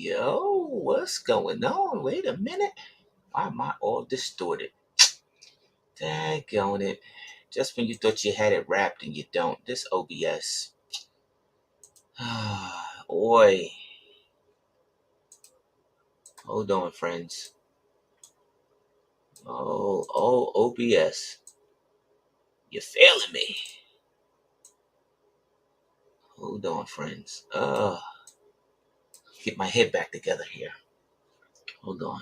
Yo, what's going on? Wait a minute. Why am I all distorted? Daggone it. Just when you thought you had it wrapped and you don't. This OBS. Oi. Hold on, friends. Oh, OBS. You're failing me. Hold on, friends. Get my head back together here. Hold on.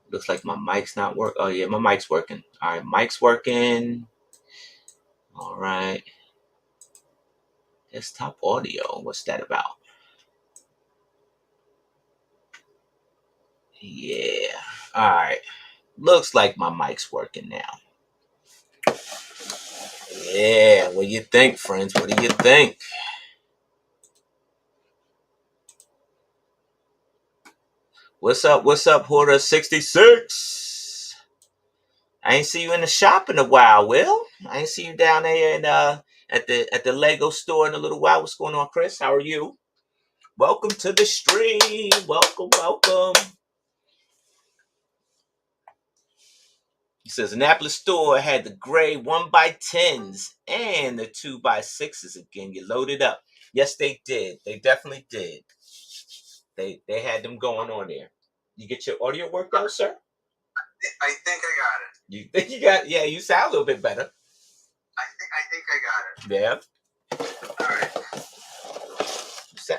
Looks like my mic's not working. Oh, yeah, my mic's working. All right, mic's working. All right. Desktop audio. What's that about? Yeah. All right. Looks like my mic's working now. Yeah. What do you think, friends? What do you think? What's up? What's up, Hoarder 66? I ain't see you in the shop in a while, Will. I ain't see you down there in at the Lego store in a little while. What's going on, Chris? How are you? Welcome to the stream. Welcome. He says Annapolis store had the gray 1x10s and the 2x6s again. You loaded up. Yes, they did. They definitely did. They had them going on there. You get your audio worked out, sir? I think I got it. You think you got? Yeah, you sound a little bit better. I think I got it. Yeah. All right.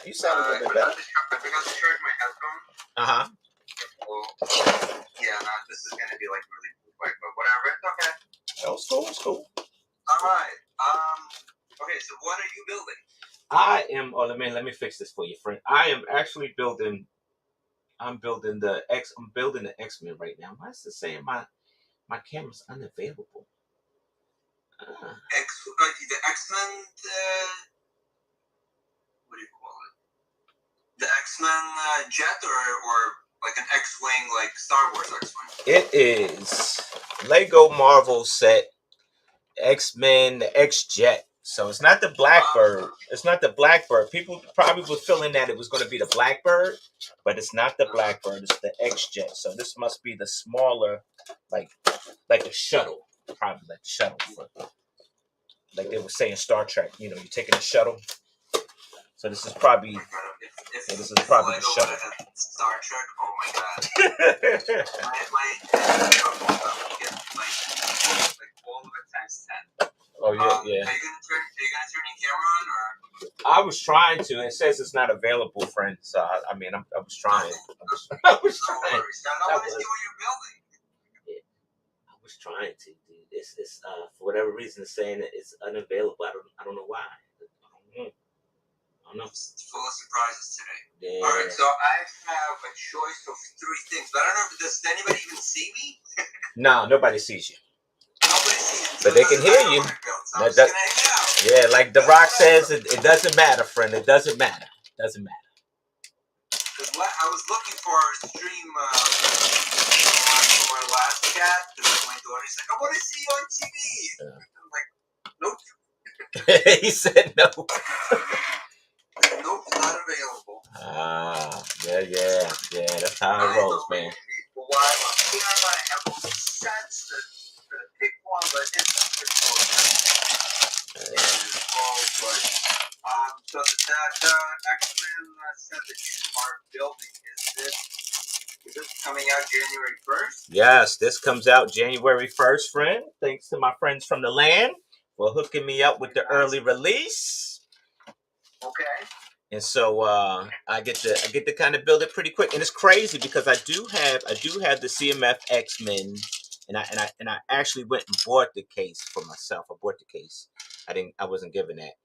You sound a little bit better. I forgot to charge my headphones. Well, yeah, no, this is gonna be like really quick, but whatever. It's okay. It's cool. All right. Okay. So what are you building? I am. Oh, let me fix this for you, friend. I am actually building. I'm building the X-Men right now. Why is it saying my camera's unavailable? The X-Men. What do you call it? The X-Men jet or like an X-wing, like Star Wars X-wing? It is Lego Marvel set X-Men X-Jet. So it's not the Blackbird. It's not the Blackbird. People probably were feeling that it was going to be the Blackbird, but it's not the Blackbird. It's the X-Jet. So this must be the smaller, like a shuttle, probably like the shuttle, like they were saying Star Trek. You know, you're taking a shuttle. So this is probably the shuttle. Star Trek. Oh my god. Like all of it times 10. Oh yeah. Are you gonna turn your camera on, or? I was trying to. It says it's not available, friend. So I was trying. I was trying. I want to see what you're building. Yeah, I was trying to. Dude. It's for whatever reason it's saying that it's unavailable. I don't know why. I don't know. It's full of surprises today. Yeah. All right, so I have a choice of 3 things, but I don't know if does anybody even see me? No, nobody sees you. Nobody sees me. But they can hear you. So I'm just gonna hang out. Yeah, like The Rock says, it doesn't matter, friend. It doesn't matter. Doesn't matter. I was looking for a stream for our last chat because my daughter's like, I want to see you on TV. I'm like, nope. He said no. Nope, not available. Yeah. That's how it rolls, man. For a while, I have all the sets to pick one, but it's so that X-Men set that you are building, is this coming out January 1st? Yes, this comes out January 1st, friend. Thanks to my friends from the land for hooking me up with the early release. Okay. And so I get to kind of build it pretty quick, and it's crazy because I do have the CMF X-Men, and I actually went and bought the case for myself. I bought the case. I wasn't given that,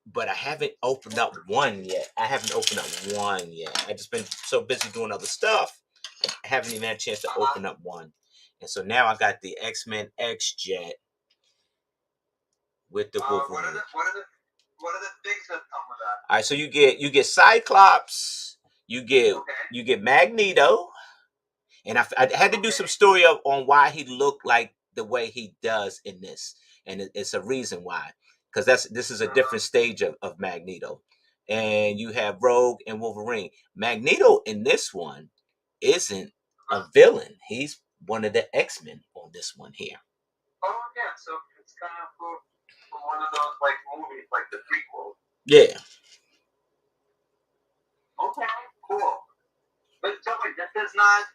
but I haven't opened up one yet. I just been so busy doing other stuff. I haven't even had a chance to open up one, and so now I got the X-Men X-Jet with the Wolverine. What are the things that come with that? All right, so you get Cyclops, you get Magneto, and I had to do some story on why he looked like the way he does in this, and it's a reason why, because this is a different stage of Magneto, and you have Rogue and Wolverine. Magneto in this one isn't a villain. He's one of the X-Men on this one here. Oh yeah, so it's kind of from one of those like movies, like the prequel. Yeah. Okay, cool. But tell me, this is not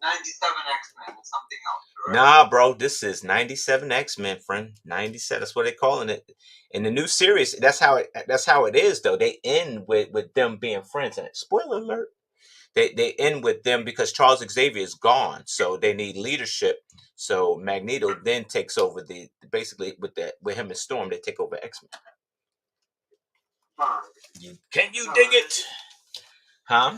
97 X-Men. It's something else, right? Nah, bro, this is 97 X-Men, friend. 97. That's what they're calling it. In the new series, that's how it is though. They end with them being friends. And spoiler alert. They end with them because Charles Xavier is gone. So they need leadership. So Magneto then takes over basically with him and Storm, they take over X-Men. Huh. Can you dig it? Huh?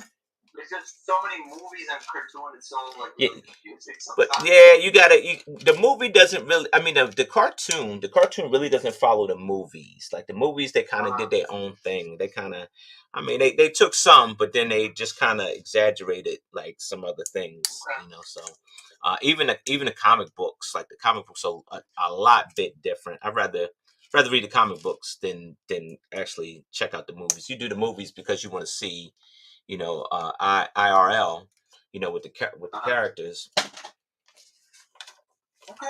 There's just so many movies and cartoons. It's so like Yeah. really confusing But sometimes. yeah, the movie doesn't really. I mean, the cartoon really doesn't follow the movies. Like the movies, they kind of did their own thing. They kind of, I mean, they took some, but then they just kind of exaggerated like some other things, you know. So even the comic books, like the comic books, are a lot bit different. I'd rather read the comic books than actually check out the movies. You do the movies because you want to see, you know, IRL, you know, with the characters. Okay.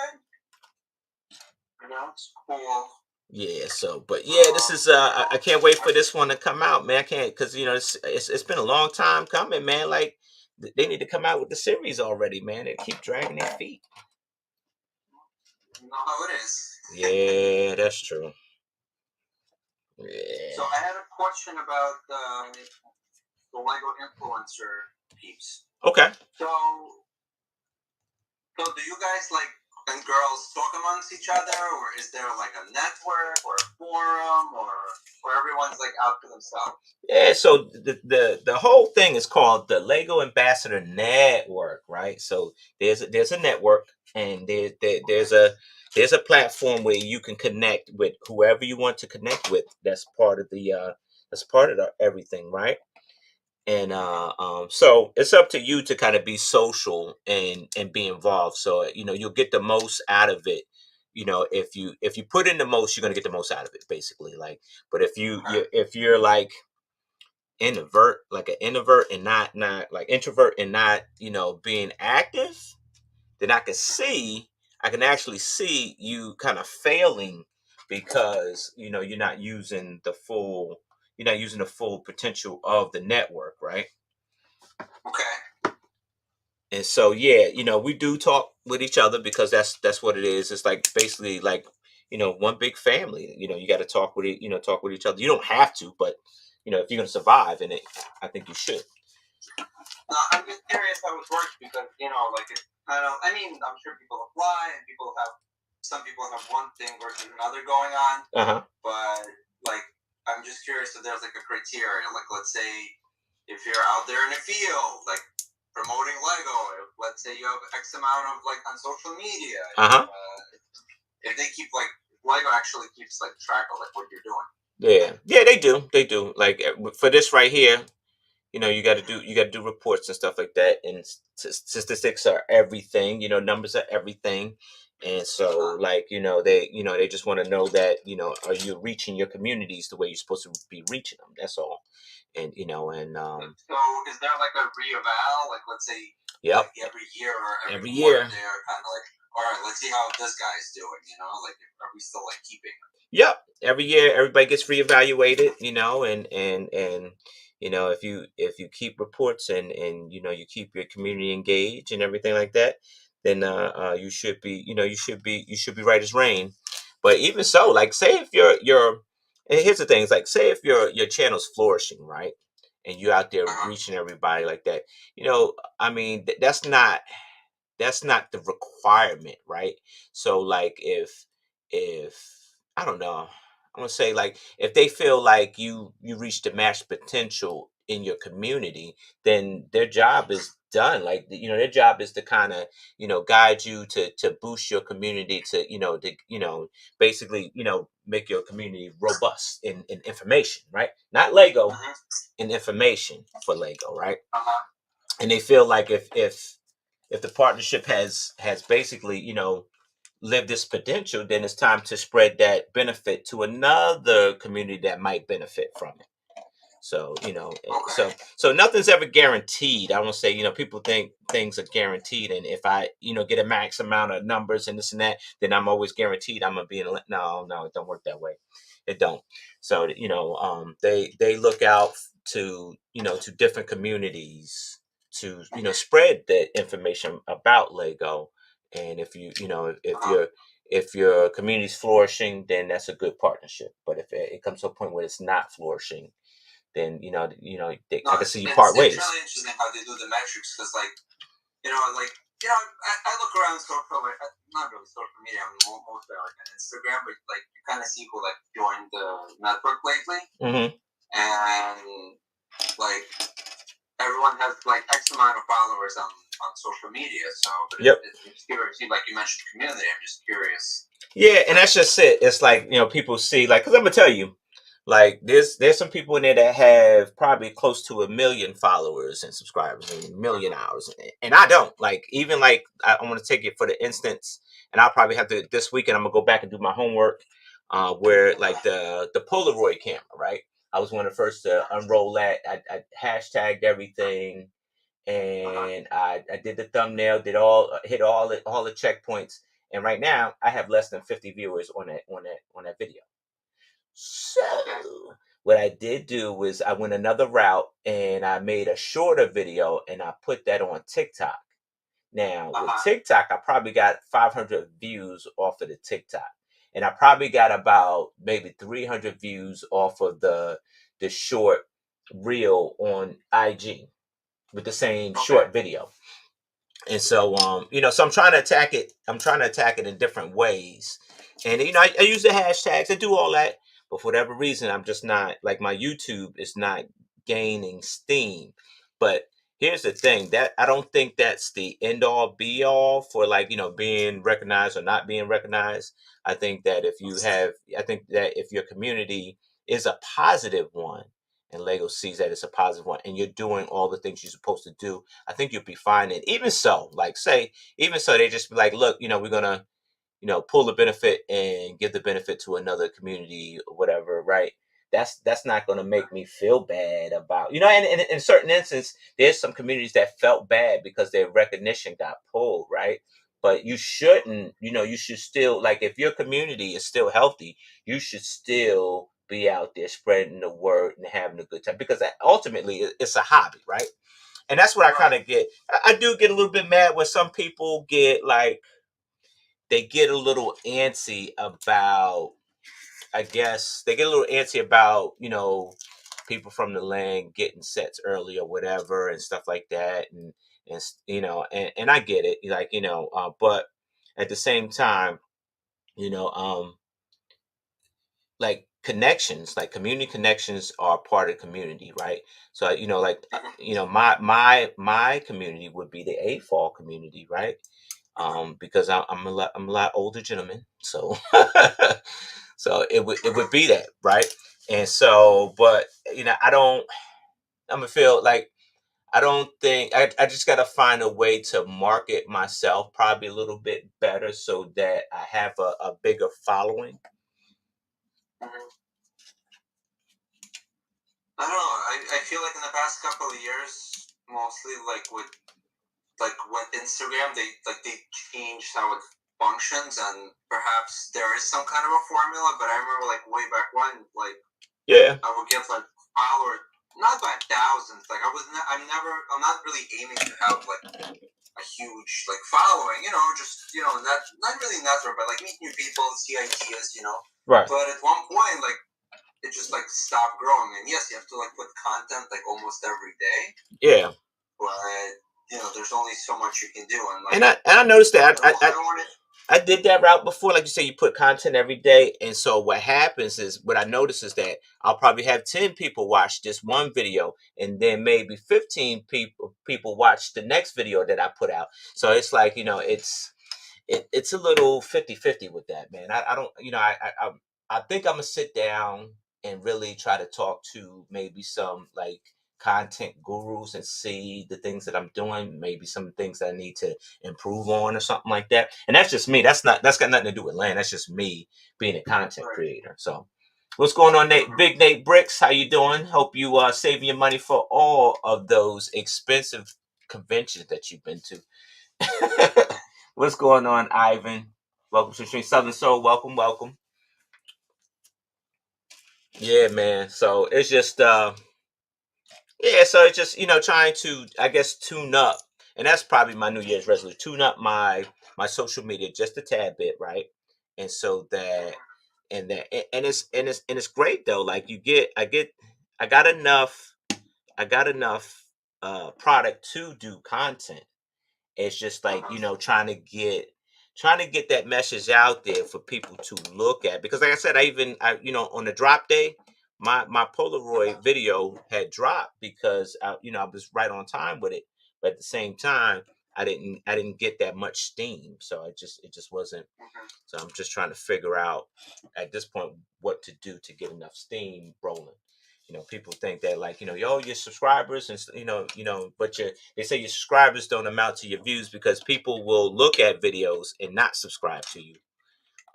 You know, it's cool. Yeah, so but yeah, this is I can't wait for this one to come out, man. I can't because you know it's been a long time coming, man. Like they need to come out with the series already, man. They keep dragging their feet. You know how it is. Yeah, that's true. Yeah. So I had a question about the Lego influencer peeps. Okay. So do you guys like and girls talk amongst each other, or is there like a network or a forum, or everyone's like out for themselves? Yeah, so the whole thing is called the Lego Ambassador Network, right? So there's a network, and there's a platform where you can connect with whoever you want to connect with. That's part of everything, right? And so it's up to you to kind of be social and be involved. So you know you'll get the most out of it. You know, if you put in the most, you're gonna get the most out of it, basically. Like, but if you're like an introvert and not like introvert and not, you know, being active, then I can actually see you kind of failing because you know you're not using the full potential of the network, right? Okay. And so yeah, you know, we do talk with each other because that's what it is. It's like basically like, you know, one big family. You know, you got to talk with each other. You don't have to, but you know, if you're gonna survive in it, I think you should. I'm just curious how it works because you know, like it kind of. I mean, I'm sure people apply and some people have one thing versus another going on. But like, I'm just curious if there's like a criteria. Like, let's say if you're out there in a field, like promoting Lego. Let's say you have X amount of like on social media. If they keep like Lego actually keeps like track of like what you're doing. Yeah, they do. Like for this right here, you know, you got to do reports and stuff like that. And statistics are everything. You know, numbers are everything. And so, like, you know, they just want to know that, you know, are you reaching your communities the way you're supposed to be reaching them? That's all. And you know, so is there like a re-eval? Like, let's say, yep, like every year or every year, quarter, they're kind of like, all right, let's see how this guy's doing. You know, like, are we still like keeping? Yep, every year everybody gets reevaluated. You know, and you know, if you keep reports and you know you keep your community engaged and everything like that, then you should be, you know, you should be right as rain. But even so, like, say if your and here's the thing, it's like, say if your channel's flourishing, right, and you're out there reaching everybody like that, you know, I mean, that's not the requirement, right? So like if I don't know, I'm gonna say like if they feel like you reached the match potential in your community, then their job is done. Like, you know, their job is to kind of, you know, guide you to boost your community, to basically, you know, make your community robust in information, right? Not Lego, in information for Lego, right? And they feel like if the partnership has basically, you know, lived its potential, then it's time to spread that benefit to another community that might benefit from it. So so nothing's ever guaranteed. I won't say people think things are guaranteed, and if I get a max amount of numbers and this and that, then I'm always guaranteed I'm gonna be in. No, it don't work that way. It don't. So they look out to different communities to spread the information about Lego, and if if your community's flourishing, then that's a good partnership. But if it comes to a point where it's not flourishing, then No, I can see you part it's ways. really interesting how they do the metrics because, I look around social, not really social media. I mean, mostly like on Instagram, but like you kind of see who like joined the network lately, and like everyone has like X amount of followers on social media. So, but it's just curious. Like you mentioned community, I'm just curious. Yeah, and that's just it. It's like people see because I'm gonna tell you. Like there's some people in there that have probably close to 1 million followers and subscribers and 1 million hours, and I don't. Like even like I want to take it for the instance, and I'll probably have to this weekend. I'm gonna go back and do my homework, where like the Polaroid camera, right? I was one of the first to unroll that. I hashtagged everything, and I did the thumbnail, hit all the checkpoints, and right now I have less than 50 viewers on that video. So what I did do was I went another route and I made a shorter video and I put that on TikTok. Now with TikTok, I probably got 500 views off of the TikTok, and I probably got about maybe 300 views off of the short reel on IG with the same short video. And so so I'm trying to attack it. I'm trying to attack it in different ways. And I use the hashtags, I do all that, but for whatever reason, I'm just not like my YouTube is not gaining steam. But here's the thing that I don't think that's the end all be all for like being recognized or not being recognized. I think that if your community is a positive one, and Lego sees that it's a positive one, and you're doing all the things you're supposed to do, I think you'll be fine. And even so, they just be like, look, we're gonna, pull the benefit and give the benefit to another community or whatever, right? That's not gonna make me feel bad about, and in certain instances, there's some communities that felt bad because their recognition got pulled, right? But you shouldn't, you should still, like, if your community is still healthy, you should still be out there spreading the word and having a good time, because ultimately it's a hobby, right? And that's what I kind of get. I do get a little bit mad when some people get like, they get a little antsy about, I guess they get a little antsy about, people from the land getting sets early or whatever and stuff like that. And I get it, like, but at the same time, you know, like connections, like community connections are part of community, right? So, like, my community would be the AFAL community, right? Because I'm a lot older gentleman, so so it would be that, right? And so, but I'm gonna feel like I don't think I just gotta find a way to market myself probably a little bit better so that I have a bigger following. I don't know. I feel like in the past couple of years, mostly like with Instagram, they changed how it functions, and perhaps there is some kind of a formula. But I remember like way back when, like I would get like followers, not by thousands. Like I'm not really aiming to have like a huge like following. Just not really network, but like meet new people, see ideas. Right. But at one point, like, it just like stopped growing, and yes, you have to like put content like almost every day. Yeah. But there's only so much you can do, and like, and I noticed that I did that route before. Like you say, you put content every day, and so what happens is, what I notice is that I'll probably have 10 people watch this one video, and then maybe 15 people watch the next video that I put out. So it's like, it's a little 50-50 with that, man. I don't, I think I'm gonna sit down and really try to talk to maybe some like content gurus and see the things that I'm doing, maybe some things that I need to improve on or something like that. And that's just me. That's got nothing to do with land. That's just me being a content creator. So What's going on, Nate? Big Nate Bricks, how you doing? Hope you are saving your money for all of those expensive conventions that you've been to. What's going on, Ivan? Welcome to Stream Southern Soul. Welcome. Yeah, man. So it's just yeah, so it's just, trying to, I guess, tune up. And that's probably my New Year's resolution. Tune up my social media just a tad bit, right? And so that and it's great though. Like I got enough product to do content. It's just like, trying to get that message out there for people to look at. Because like I said, on the drop day, my Polaroid video had dropped because I was right on time with it. But at the same time, I didn't get that much steam. So it just wasn't. So I'm just trying to figure out at this point what to do to get enough steam rolling. People think that, like, your subscribers and but they say your subscribers don't amount to your views because people will look at videos and not subscribe to you.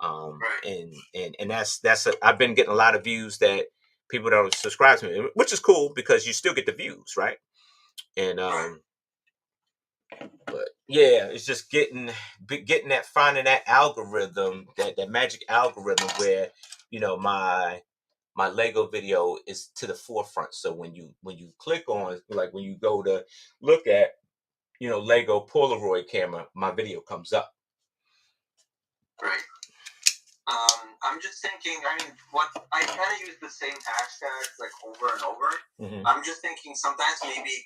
And I've been getting a lot of views that people don't subscribe to me, which is cool because you still get the views, right? And but yeah, it's just getting that, finding that algorithm, that magic algorithm where my Lego video is to the forefront. So when you click on, like, when you go to look at Lego Polaroid camera, my video comes up. Right. I'm just thinking. I mean, what I kind of use the same hashtags like over and over. Mm-hmm. I'm just thinking sometimes maybe it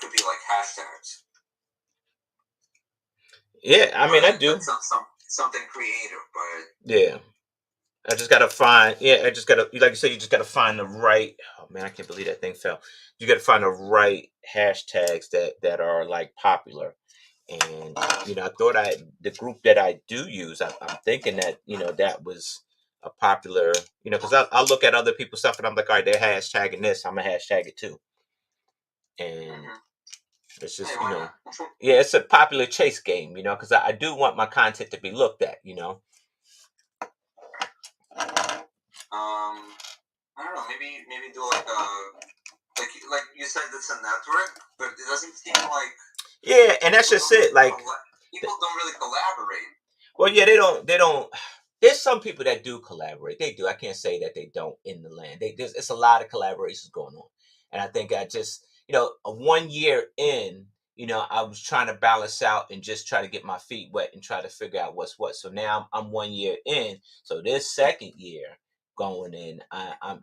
could be like hashtags. Yeah, I mean, I do something creative, but yeah. I just gotta find. Yeah, I just gotta, like you said, you just gotta find the right. Oh man, I can't believe that thing fell. You gotta find the right hashtags that are like popular. And I thought the group that I do use, I'm thinking that that was a popular, because I look at other people's stuff and I'm like, all right, they're hashtagging this, I'm gonna hashtag it too. And it's just yeah, it's a popular chase game, because I do want my content to be looked at, I don't know, maybe do like you said, it's a network, but it doesn't seem like. Yeah, and that's just it. Like, people don't really collaborate. Well, yeah, they don't. There's some people that do collaborate. They do. I can't say that they don't in the land. It's a lot of collaborations going on, and I think I just, a 1 year in, I was trying to balance out and just try to get my feet wet and try to figure out what's what. So now I'm 1 year in. So this second year going in,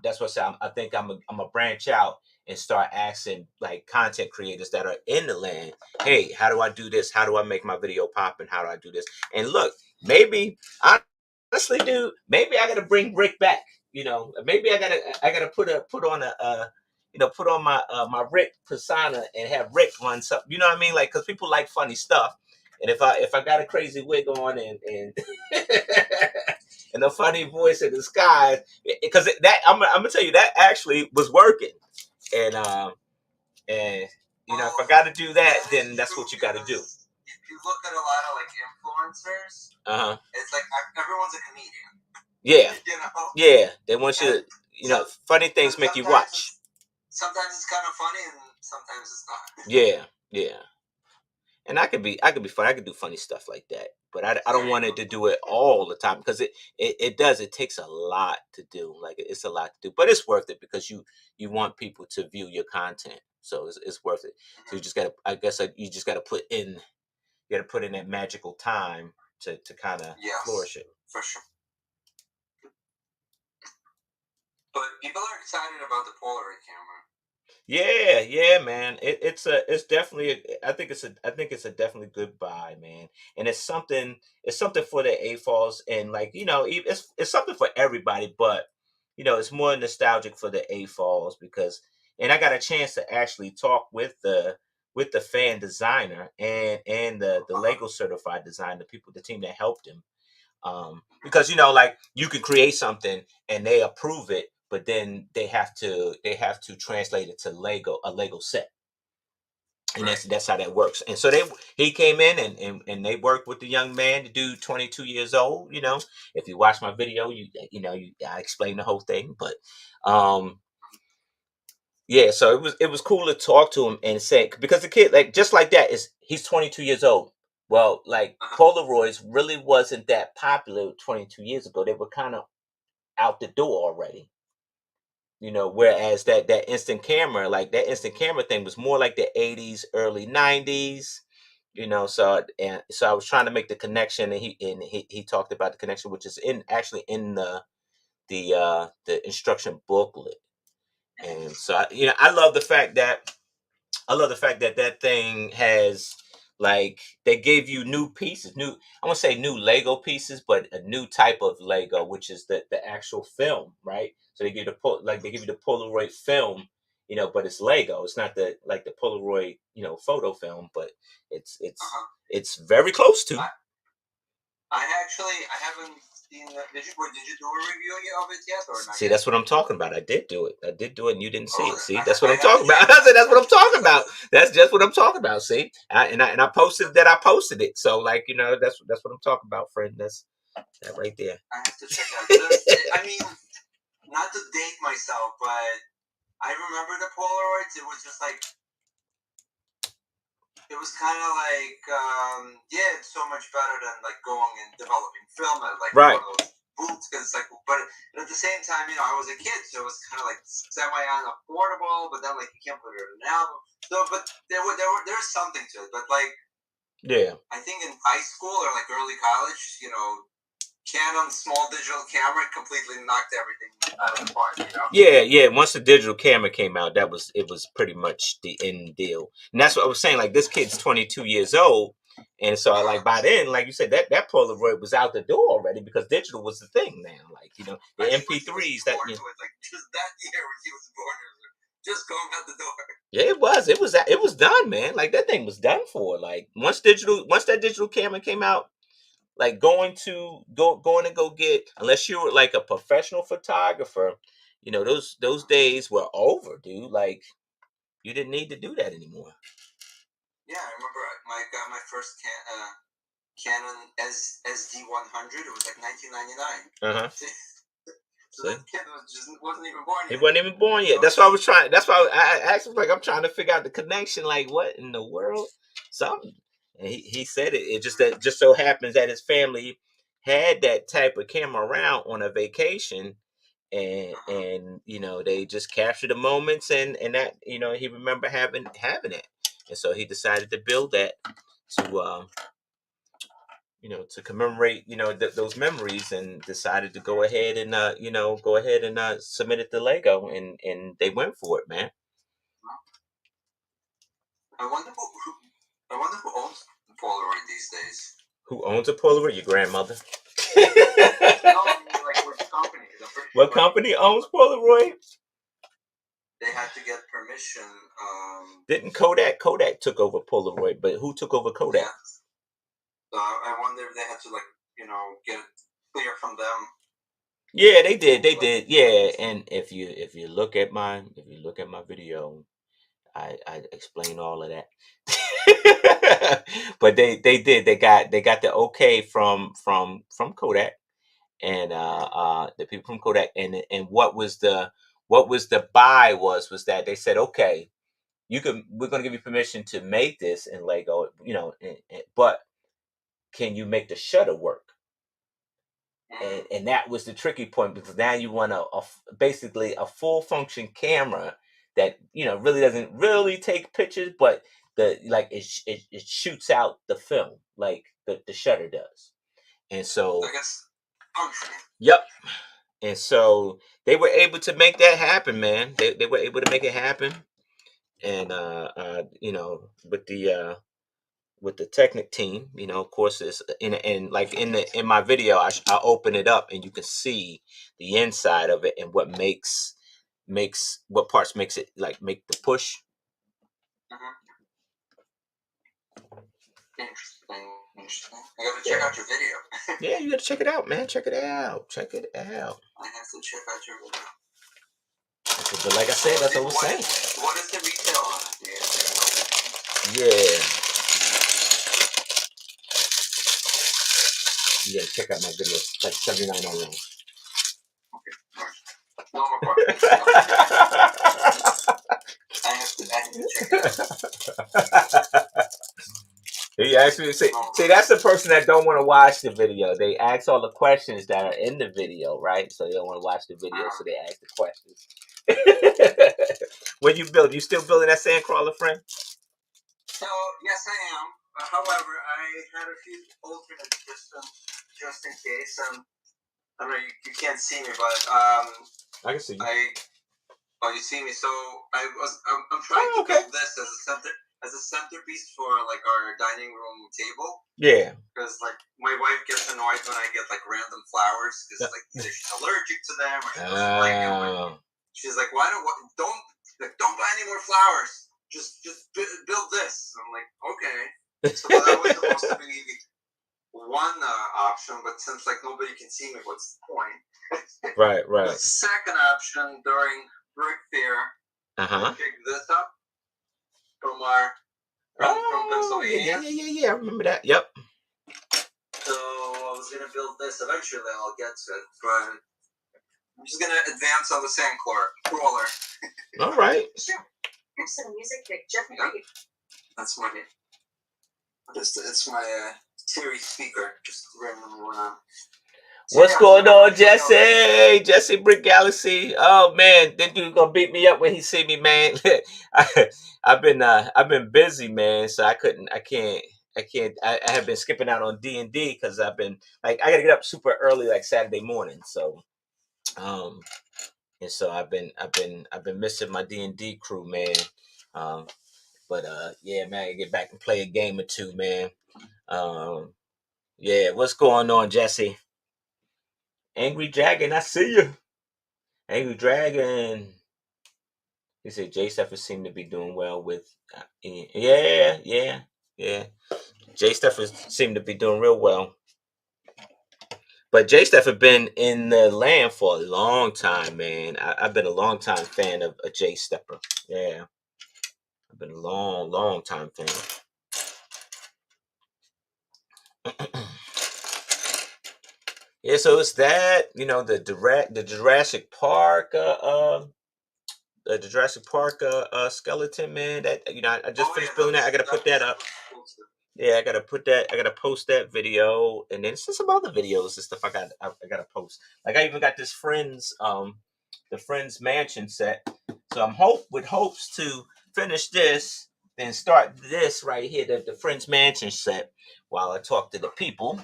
that's what I say. I think I'm a branch out and start asking, like, content creators that are in the land, hey, how do I do this? How do I make my video pop? And how do I do this? And look, maybe, honestly, dude, maybe I gotta bring Rick back. Maybe I gotta put on my Rick persona and have Rick run something. You know what I mean? Like, because people like funny stuff. And if I got a crazy wig on and and a funny voice in the sky, because that I'm gonna tell you, that actually was working. And if I got to do that, then that's what you got to do. If you look at a lot of like influencers, it's like everyone's a comedian. Yeah, yeah. They want you. Funny things make you watch. Sometimes it's kind of funny, and sometimes it's not. Yeah. And I could be funny. I could do funny stuff like that, but I don't want it to do it all the time, because it takes a lot to do. Like, it's a lot to do, but it's worth it because you want people to view your content, so it's worth it. So you just gotta, I guess, you just gotta put in that magical time to kind of flourish it. For sure. But people are excited about the Polaroid camera. Yeah, man. It's definitely. I think it's a definitely good buy, man. And it's something for the AFOLs, and, like, it's something for everybody. But it's more nostalgic for the AFOLs because, and I got a chance to actually talk with the fan designer and the Lego certified designer, the team that helped him. Because like, you could create something and they approve it, but then they have to translate it to a Lego set. And that's how that works. And so he came in and they worked with the young man, the dude 22 years old. You know, if you watch my video, I explain the whole thing. But yeah, so it was cool to talk to him and say, because the kid, like, just like that, he's 22 years old. Well, like, Polaroids really wasn't that popular 22 years ago. They were kind of out the door already. You know, whereas that instant camera, like that instant camera thing, was more like the 80s, early 90s. You know, so I was trying to make the connection, and he talked about the connection, which is actually in the instruction booklet. And so I love the fact that that thing has, like, they gave you new pieces, I won't say new Lego pieces, but a new type of Lego, which is the actual film, right? So they give you the Polaroid film, but it's Lego. It's not the Polaroid, photo film, but it's very close to. I haven't seen that. Did you do a review of it yet, or not? See, that's what I'm talking about. I did do it, and you didn't see it. See, that's what I'm talking about. I said that's what I'm talking about. That's just what I'm talking about. See, I posted that. I posted it. So, like, that's what I'm talking about, friend. That's that right there. I have to check out. I mean, not to date myself, but I remember the Polaroids. It was just like, it was kind of like, it's so much better than like going and developing film at like one of those booths, because it's like, but at the same time, I was a kid, so it was kind of like semi-unaffordable, but then like you can't put it in an album. So, but there's something to it, but like, I think in high school or like early college, Canon small digital camera completely knocked everything out of the park. Yeah. Once the digital camera came out, it was pretty much the end deal. And that's what I was saying. Like, this kid's 22 years old, and so like by then, like you said, that Polaroid was out the door already, because digital was the thing now. Like, the MP3s that. Like just that year when he was born, just going out the door. Yeah, it was done, man. Like, that thing was done for. Like, once that digital camera came out. Like, going to go get, unless you were like a professional photographer, those days were over, dude. Like, you didn't need to do that anymore. Yeah, I remember I got my first Canon SD100. It was like 1999. So that kid wasn't even born yet. He wasn't even born yet. That's why I was trying. That's why I asked him, like, I'm trying to figure out the connection. Like, what in the world? Something. And he said it. It just so happens that his family had that type of camera around on a vacation, and they just captured the moments, and that he remember having it, and so he decided to build that to commemorate those memories, and decided to go ahead and submit it to Lego, and they went for it, man. I wonder who owns the Polaroid these days. Who owns a Polaroid? Your grandmother. No, I mean, like, which company? What company owns Polaroid? They had to get permission. Didn't Kodak took over Polaroid, but who took over Kodak? Yeah. So I wonder if they had to, like, get it clear from them. Yeah, they did. Yeah, and if you look at my video, I explain all of that. But they did. They got the okay from Kodak, and the people from Kodak, and what was the buy was that they said, okay, we're going to give you permission to make this in Lego, but can you make the shutter work? And that was the tricky point, because now you want basically a full function camera that really doesn't really take pictures, but it shoots out the film like the shutter does. And so, I guess functional. Yep. And so they were able to make that happen, man. They were able to make it happen, and with the Technic team, of course, it's in my video, I open it up, and you can see the inside of it, and what parts makes it make the push. Interesting. I gotta check out your video. Yeah, you gotta check it out, man. Check it out. I have to check out your video. But like I said, that's what we're saying. What is the retail on it? Yeah. Yeah, check out my video. It's like $79.99. Okay. No more questions. I have to check it out. He actually see, that's the person that don't want to watch the video. They ask all the questions that are in the video, right? So they don't want to watch the video, so they ask the questions. When you build, you still building that sandcrawler, friend? So yes, I am. However, I had a few alternate systems just in case. I don't know, you can't see me, but I can see you. Oh, you see me. So I'm trying to build this as a centerpiece for like our dining room table. Yeah. Because like my wife gets annoyed when I get like random flowers because like either she's allergic to them or she doesn't like them. She's like, don't buy any more flowers. Just build this. I'm like, okay. So that was supposed to be one option, but since like nobody can see me, what's the point? Right. The second option during Brick Fair, I picked this up from from Pennsylvania. Yeah. I remember that. Yep. So I was gonna build this. Eventually, I'll get to it, but I'm just gonna advance on the sand crawler. All right. Sure. Here's some music that Jeff made. That's my. It's my Siri speaker. Just randomly went on. What's going on, Jesse? Jesse Brick Galaxy. Oh man, this dude gonna beat me up when he see me, man. I've been busy, man, so I have been skipping out on D&D because I've been like I gotta get up super early like Saturday morning. So and so I've been missing my D&D crew, man. But yeah, man, I get back and play a game or two, man. Yeah, what's going on, Jesse? Angry Dragon, I see you. Angry Dragon. He said Jay Steffer seemed to be doing well with. Yeah. Jay Steffer seemed to be doing real well. But Jay Steffer been in the land for a long time, man. I've been a long time fan of Jay Steffer. Yeah. I've been a long time fan. Yeah, so it's that, the Jurassic Park the Jurassic Park skeleton, man. That I just finished building that. I gotta put that up. Yeah, I gotta post that video, and then some other videos and stuff I gotta post. Like I even got this the Friends Mansion set. So I'm with hopes to finish this, then start this right here, the Friends Mansion set, while I talk to the people.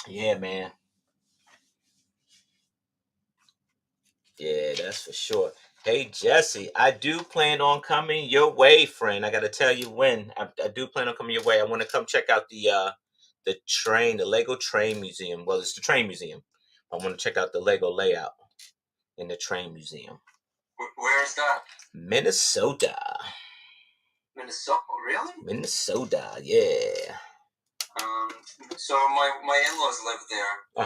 Yeah, man. Yeah, that's for sure. Hey, Jesse, I do plan on coming your way, friend. I got to tell you when. I do plan on coming your way. I want to come check out the Lego Train Museum. Well, it's the Train Museum. I want to check out the Lego layout in the Train Museum. Where is that? Minnesota. Minnesota, really? Minnesota, yeah. So my in-laws live there. But,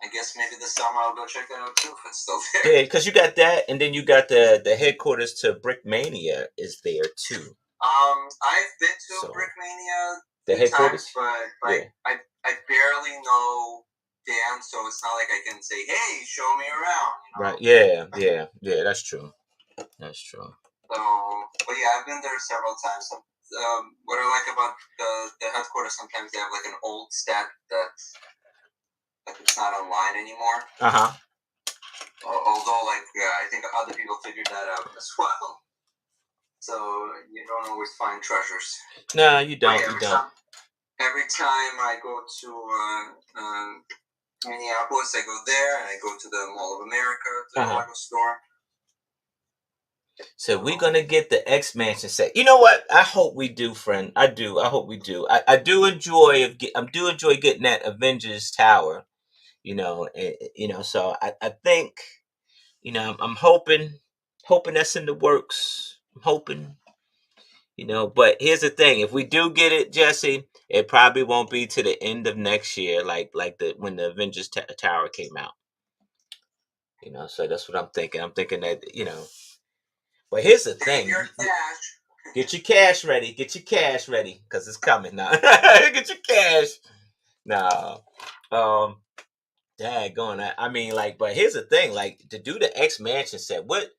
I guess maybe this summer I'll go check that out too if it's still there. Yeah, because you got that, and then you got the headquarters to Brickmania is there too. I've been to Brickmania the headquarters, times, but yeah. I barely know Dan, so it's not like I can say, "Hey, show me around." Right? Yeah. That's true. That's true. So, but yeah, I've been there several times. What I like about the headquarters, sometimes they have like an old stat that's it's not online anymore. Although, I think other people figured that out as well. So you don't always find treasures. No, you don't. Every time I go to Minneapolis, I go there, and I go to the Mall of America, to the Lego store. So we're gonna get the X Mansion set. You know what? I hope we do, friend. I do. I hope we do. I do enjoy getting that Avengers Tower. So I think, I'm hoping that's in the works. I'm hoping, but here's the thing. If we do get it, Jesse, it probably won't be to the end of next year, like when the Avengers Tower came out. So that's what I'm thinking. I'm thinking that, But here's the Save thing. your cash. Get your cash ready. Get your cash ready, because it's coming now. Get your cash. No. Daggone. I mean, like, but here's the thing. Like, to do the X Mansion set, what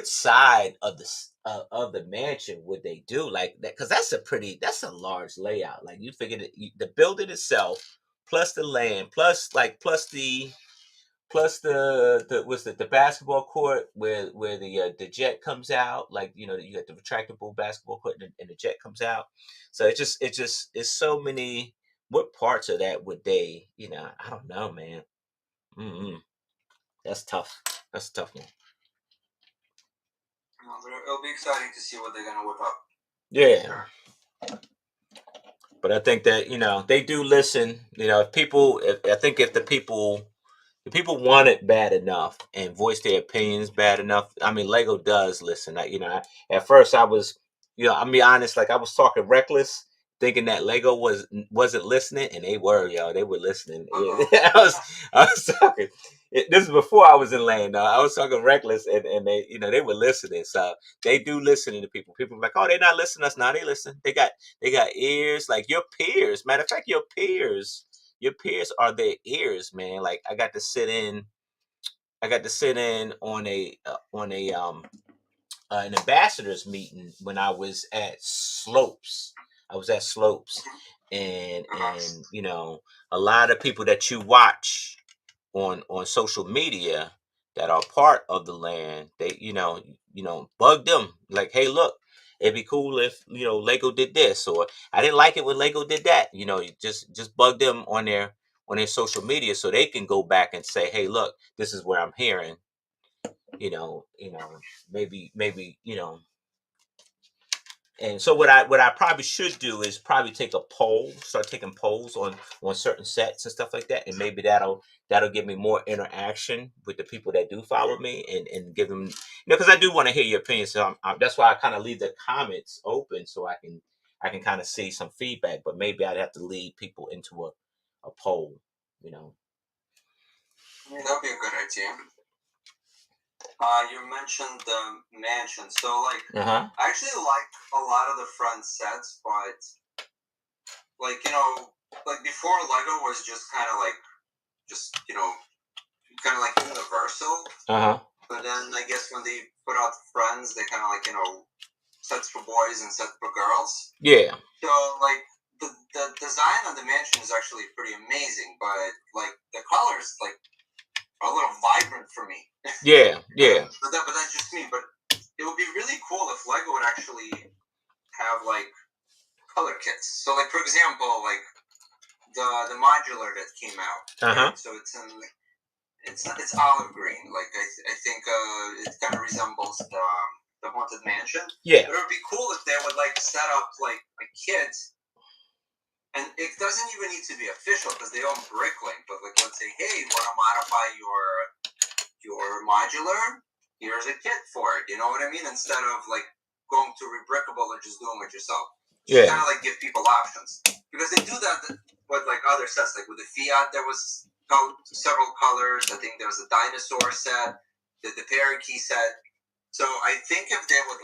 side of the mansion would they do like that? Because that's a large layout. Like, you figured the building itself, plus the land, plus the what's the basketball court where the jet comes out. Like, you got the retractable basketball court, and the jet comes out. So it's so many. What parts of that would they? I don't know, man. Mm-hmm. That's tough. That's a tough one. No, but it'll be exciting to see what they're gonna whip up. Yeah. Sure. But I think that they do listen. I think if the people want it bad enough and voice their opinions bad enough, I mean, Lego does listen. At first I was, I'm be honest, like I was talking reckless, thinking that Lego wasn't listening, and they were, they were listening. I was talking. This is before I was in lane. I was talking reckless, and they, they were listening. So they do listen to people. People are like, oh, they're not listening to us now. They listen. They got ears, like your peers. Matter of fact, your peers are their ears, man. Like, I got to sit in on an ambassadors meeting when I was at Slopes. And a lot of people that you watch on social media that are part of the land, they bug them like, hey, look, it'd be cool if Lego did this, or I didn't like it when Lego did that. You just bug them on their social media, so they can go back and say, hey, look, this is where I'm hearing, maybe. And so what I probably should do is probably take a poll, start taking polls on certain sets and stuff like that, and maybe that'll give me more interaction with the people that do follow me, and give them, because I do want to hear your opinion. So that's why I kind of leave the comments open, so I can kind of see some feedback. But maybe I'd have to lead people into a poll. That'd be a good idea. You mentioned the mansion, so I actually like a lot of the front sets, but before, Lego was just kind of like universal. But then I guess when they put out Friends, they kind of sets for boys and sets for girls. Yeah. So the design of the mansion is actually pretty amazing, but the colors are a little vibrant for me. Yeah. But that's just me. But it would be really cool if Lego would actually have color kits. So for example, the modular that came out. Right? So it's olive green. I think it kind of resembles the Haunted Mansion. Yeah. But it would be cool if they would set up a kit. And it doesn't even need to be official because they own Bricklink. But let's say, hey, you want to modify your modular? Here's a kit for it. You know what I mean? Instead of going to Rebrickable and just doing it yourself. Just kind of give people options, because they do that with other sets. Like with the Fiat, there was several colors. I think there was a dinosaur set, the parakeet set. So I think if they would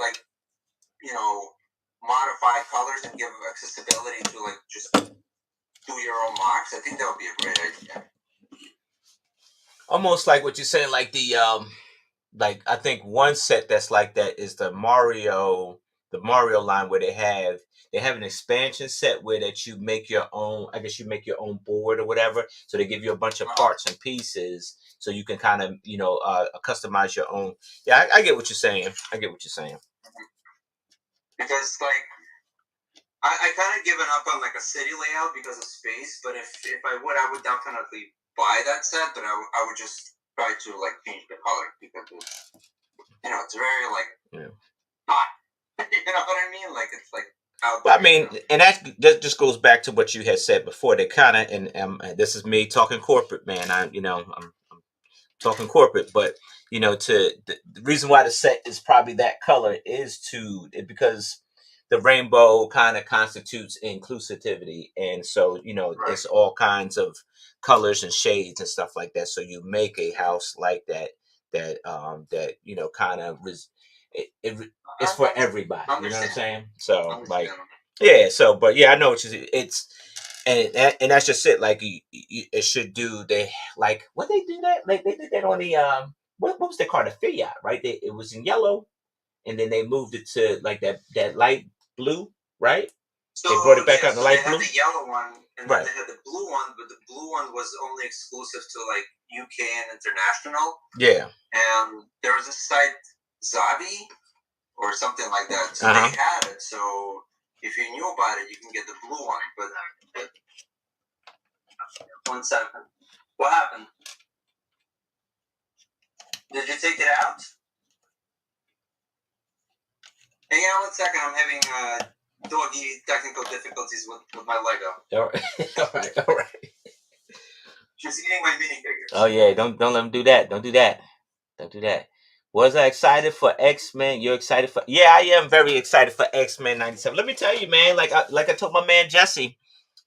modify colors and give accessibility to just do your own marks, I think that would be a great idea. Almost like what you're saying, like the I think one set that's like that is the Mario line, where they have an expansion set where that you make your own. I guess you make your own board or whatever. So they give you a bunch of parts and pieces, so you can kind of customize your own. Yeah, I get what you're saying. Because I kind of given up on a city layout because of space. But if I would definitely buy that set. But I would just try to change the color, because it's very hot. You know what I mean? It's out there. Well, I mean, and that just goes back to what you had said before. They kind of, and this is me talking corporate, man. I'm talking corporate, but the reason why the set is probably that color is because the rainbow kind of constitutes inclusivity, and so Right. It's all kinds of colors and shades and stuff like that. So you make a house like that kind of it's for everybody. You know what I'm saying? So like, Understand. yeah. So, but yeah, I know what you. It's and that's just it. Like it should do. They like what they do that. Like they did that on the what was they called, the Fiat, right? It was in yellow, and then they moved it to like that light blue, right? So They brought it back yeah, out in the so they light had blue. the yellow one, and then Right. they had the blue one, but the blue one was only exclusive to like UK and international. Yeah. And there was a site, Zavi, or something like that. So they had it. So if you knew about it, you can get the blue one. But 1 second. What happened? Did you take it out? Hang on 1 second. I'm having doggy technical difficulties with my Lego. All right. All right. She's eating my minifigures. Oh yeah, don't let them do that. Don't do that. Don't do that. Was I excited for X-Men? You're excited for? Yeah, I am very excited for X-Men '97. Let me tell you, man. Like I told my man Jesse,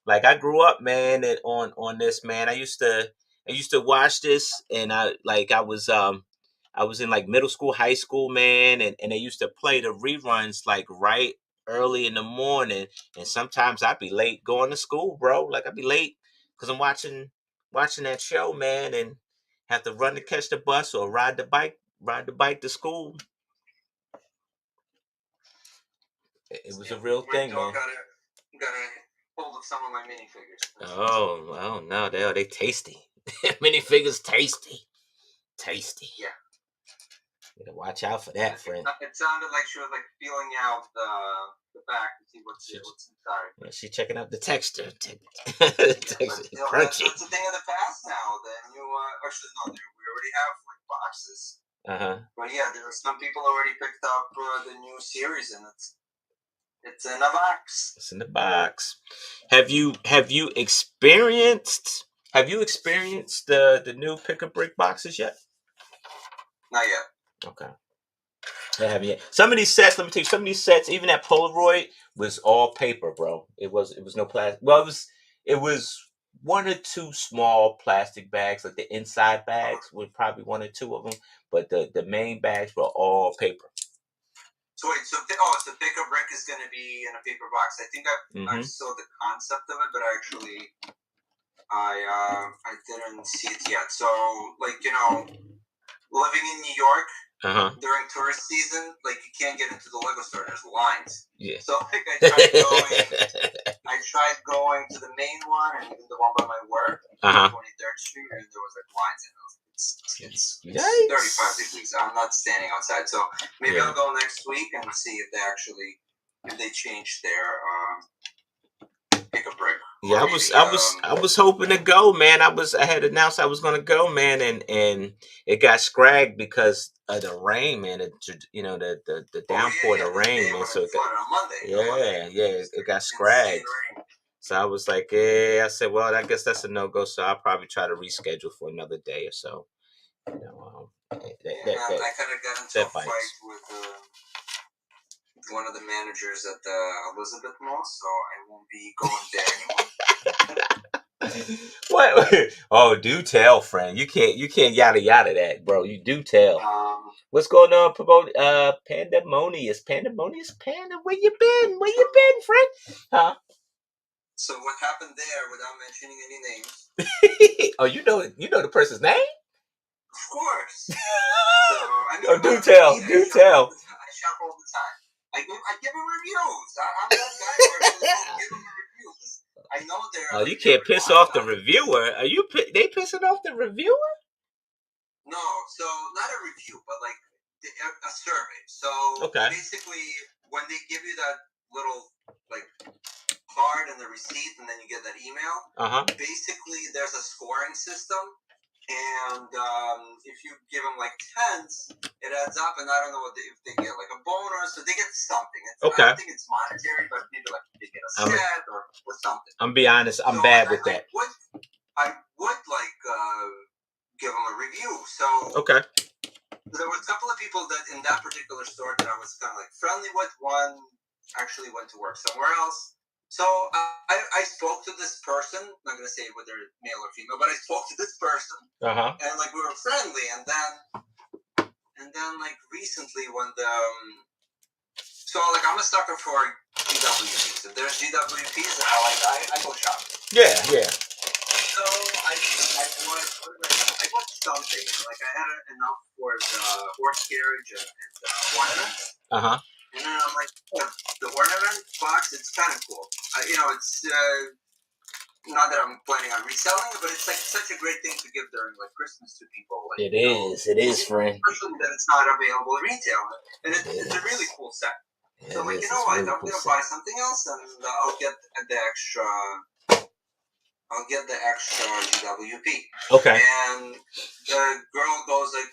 like I grew up, man, on this, man. I used to watch this, and I was in like middle school, high school, man, and they used to play the reruns like right early in the morning, and sometimes I'd be late going to school, bro. Like I'd be late because I'm watching that show, man, and have to run to catch the bus or ride the bike to school. It was a real thing, man. Got a hold of some of my minifigures. Oh no, they tasty. Minifigures tasty. Yeah. You gotta watch out for that, friend. It sounded like she was like feeling out the back to see what's inside. Yeah, she checking out the texture. Crunchy. That's a thing of the past now. The new, actually no, we already have like boxes. But yeah, there are some people already picked up the new series, and it's in a box. It's in the box. Have you experienced the new Pick a Brick boxes yet? Not yet. Okay. I haven't yet. Some of these sets, let me tell you, some of these sets, even that Polaroid was all paper, bro. It was no plastic. Well, it was one or two small plastic bags, like the inside bags were probably one or two of them, but the main bags were all paper. So wait, so Pick a Brick is going to be in a paper box. I think I saw the concept of it, but actually I didn't see it yet. So like, you know, living in New York during tourist season, like you can't get into the Lego store. There's lines. Yeah. So like I tried going to the main one and even the one by my work, 23rd Street, and there was like lines in those. It's 35 degrees. I'm not standing outside, so maybe I'll go next week and see if they changed their Pick a Brick. Yeah, I was hoping to go, man. I had announced I was gonna go, man, and it got scragged because of the rain, man. The downpour, the rain, man. So it got, it got scragged. So I was like, I said, well, I guess that's a no go. So I'll probably try to reschedule for another day or so. You know, I kind of got into a fight with one of the managers at the Elizabeth Mall, so I won't be going there anymore. What? Oh, do tell, friend. You can't yada that, bro. You do tell. What's going on, Pandemonious? Panda, where you been, friend? Huh? So what happened there, without mentioning any names? Oh, you know the person's name? Of course. So I mean, do tell. I shop all the time. I give them reviews. I'm that guy where I give them reviews. I know they're. Oh, you can't piss off the reviewer. Are you? They pissing off the reviewer? No, so not a review, but like a survey. So basically, when they give you that little like card and the receipt, and then you get that email. Basically, there's a scoring system. And if you give them like 10s, it adds up, and I don't know if they get like a bonus or they get something. I don't think it's monetary, but maybe like they get a set or something. I'm be honest, I'm bad with that. I would like give them a review. So there were a couple of people that in that particular store that I was kind of like friendly with. One actually went to work somewhere else. So I spoke to this person. I'm not gonna say whether male or female, but I spoke to this person, and like we were friendly. And then like recently when the so like I'm a sucker for GWPs. If there's GWPs, I go shopping. Yeah. So I bought something. Like I had enough for the horse carriage and ornaments. And then I'm like, the ornament box, it's kind of cool. It's not that I'm planning on reselling it, but it's like such a great thing to give during like Christmas to people. Like, it is, friend. Especially that it's not available retail, and it's a really cool set. So I'm like, you know what? I'm gonna buy something else, and I'll get the extra. I'll get the extra GWP. Okay. And the girl goes like,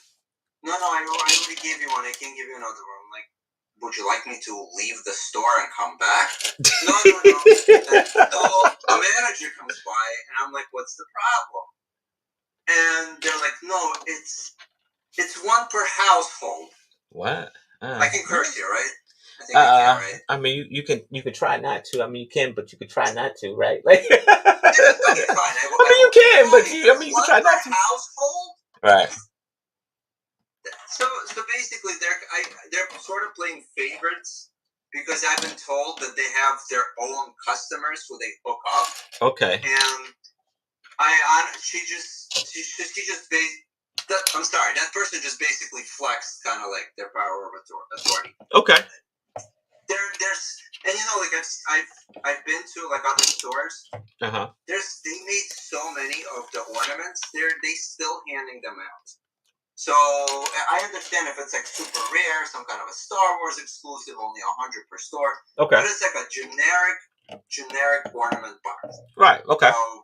no, I already gave you one. I can't give you another one. I'm like, would you like me to leave the store and come back? No. So the manager comes by, and I'm like, what's the problem? And they're like, no, it's one per household. What? I can curse here, right? I think I can, right? I mean, you can try not to. I mean, you can, but you can try not to, right? Like, okay, fine. I mean, you can, but you can try not to. Household, right? So basically, they're sort of playing favorites because I've been told that they have their own customers who they hook up. Okay. And I'm sorry, that person just basically flexed kind of like their power of authority. Okay. And like I've been to like other stores. They made so many of the ornaments. They still handing them out. So I understand if it's like super rare, some kind of a Star Wars exclusive, only 100 per store. Okay. But it's like a generic ornament box. Right. Okay. So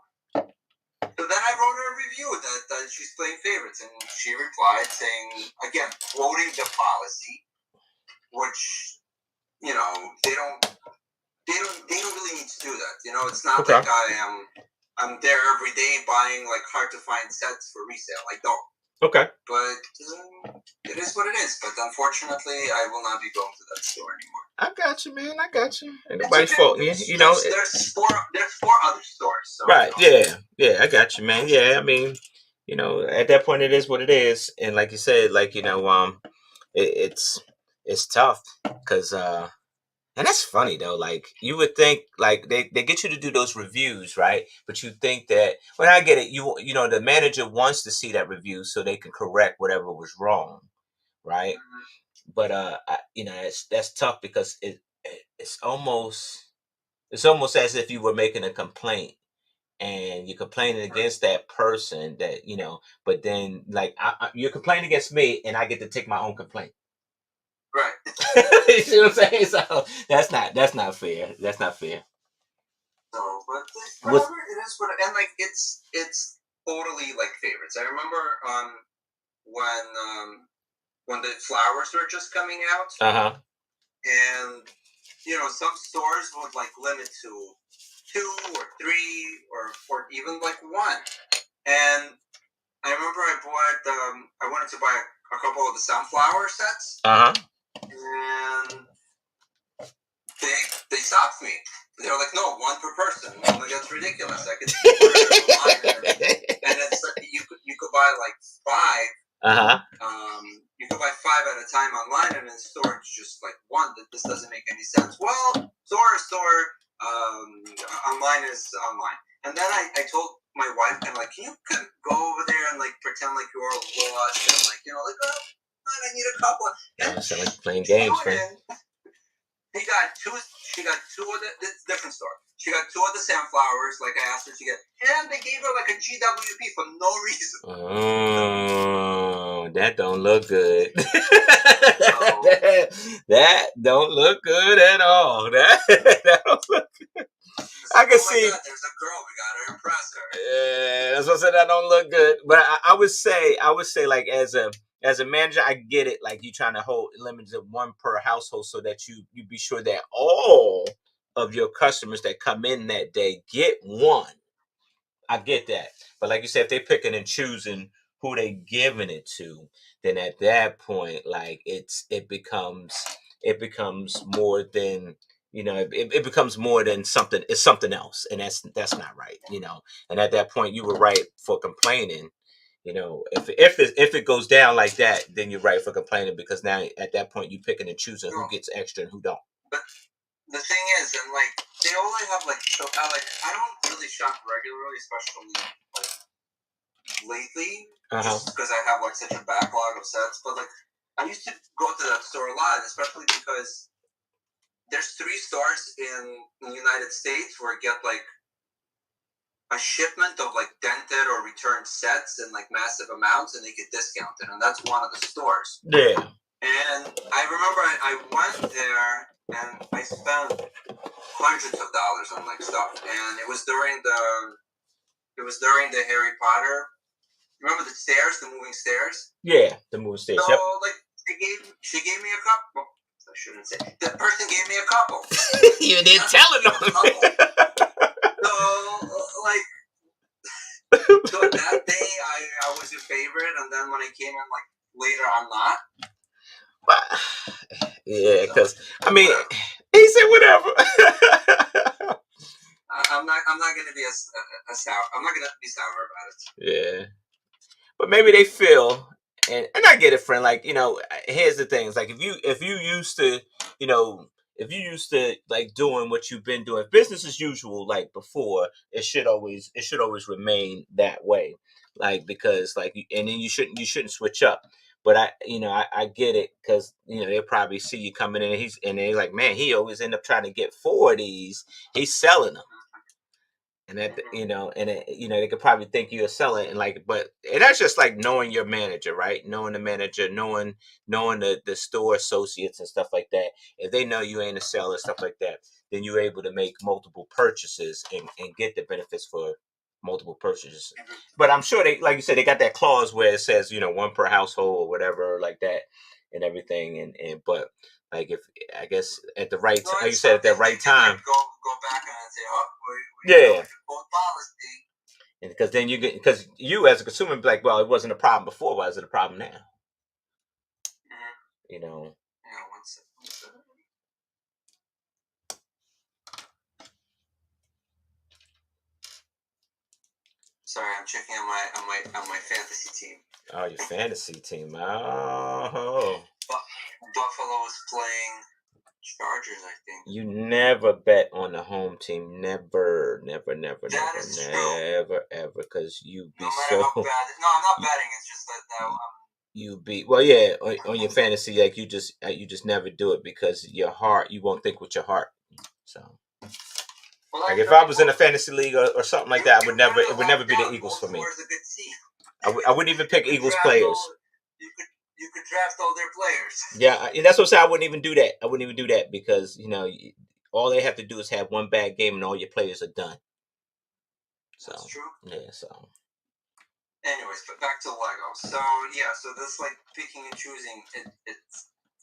then I wrote her a review that she's playing favorites, and she replied saying, again, quoting the policy, which they don't really need to do that. It's not like I'm there every day buying like hard to find sets for resale. I don't. Okay. But it is what it is. But unfortunately, I will not be going to that store anymore. I got you, man. I got you. Ain't nobody's fault. There's four other stores. So, right. Yeah. I got you, man. Yeah. I mean, at that point, it is what it is, and like you said, like it's tough because and that's funny though. Like you would think, like they get you to do those reviews, right? But you think that when I get it, the manager wants to see that review so they can correct whatever was wrong, right? Mm-hmm. But that's tough because it's almost as if you were making a complaint and you're complaining against that person that but then like you're complaining against me and I get to take my own complaint. Right. You see what I'm saying? So that's not fair. That's not fair. No, but whatever it is, and like it's totally like favorites. I remember when the flowers were just coming out. And some stores would like limit to 2 or 3 or even like 1. And I remember I wanted to buy a couple of the sunflower sets. And they stopped me. They were like, no, 1 per person. I'm like, that's ridiculous. I could and it's you could buy like 5. You can buy 5 at a time online, and in store it's just like 1. That this doesn't make any sense. Well, store. Online is online. And then I told my wife, I'm like, can you go over there and like pretend like you're lost and like I need a couple. And sound like playing games, friend. She got 2 of the different store. She got 2 of the sunflowers, like I asked her to get, and they gave her like a GWP for no reason. Oh, that don't look good. That don't look good at all. That don't look good. I can see. God, there's a girl. We gotta impress her. Yeah, that's what I said. That don't look good. But I would say, like as a manager, I get it. Like you trying to hold limits of 1 per household so that you be sure that all of your customers that come in that day get 1. I get that. But like you said, if they're picking and choosing who they giving it to, then at that point, like it becomes more than it becomes more than something. It's something else, and that's not right. And at that point, you were right for complaining. You know, if it goes down like that, then you're right for complaining, because now at that point you picking and choosing who gets extra and who don't. But the thing is, and like they only have like I don't really shop regularly, especially like lately, just because I have like such a backlog of sets. But like I used to go to that store a lot, especially because there's 3 stores in the United States where I get like a shipment of like dented or returned sets in like massive amounts, and they get discounted, and that's one of the stores. Yeah. And I remember I went there and I spent hundreds of dollars on like stuff, and it was during the Harry Potter. Remember the stairs, the moving stairs? Yeah, the moving stairs. So like she gave me a couple. I shouldn't say the person gave me a couple. You didn't tell it on. So that day I was your favorite, and then when I came in like later, I'm not. Yeah, because I mean, he said whatever. I'm not gonna be a sour. I'm not gonna be sour about it. Yeah, but maybe they feel, and I get it, friend. Like, you know, here's the thing: it's like if you used to, you know, if you used to like doing what you've been doing, business as usual, like before, it should always remain that way. Like, because like, and then you shouldn't switch up. But I get it, because they'll probably see you coming in, and they're like, man, he always end up trying to get 4 of these. He's selling them, and that they could probably think you're selling, and that's just like knowing your manager, right? Knowing the manager, knowing the store associates and stuff like that. If they know you ain't a seller, stuff like that, then you're able to make multiple purchases and get the benefits for multiple purchases. But I'm sure they, like you said, they got that clause where it says 1 per household or whatever like that and everything. And but like, if I guess at the right time, like you said, at that right time, go back and say, oh, yeah. And because then because you as a consumer be like, well, it wasn't a problem before, why is it a problem now? Mm-hmm. Yeah, one second. Sorry, I'm checking on my fantasy team. Oh, your fantasy team. Oh. Buffalo is playing Chargers, I think. You never bet on the home team. Never, ever. Because you be so. How bad. No, I'm not betting. It's just that you be, well, yeah, on your fantasy, like you just never do it, because your heart, you won't think with your heart. So. Like if I was in a fantasy league or something like that, it would never be the Eagles for me. I wouldn't even pick Eagles players. You could draft all their players. Yeah, that's what I say. I wouldn't even do that. I wouldn't even do that, because all they have to do is have one bad game and all your players are done. So that's true. Yeah. So. Anyways, but back to Lego. So yeah, so this like picking and choosing,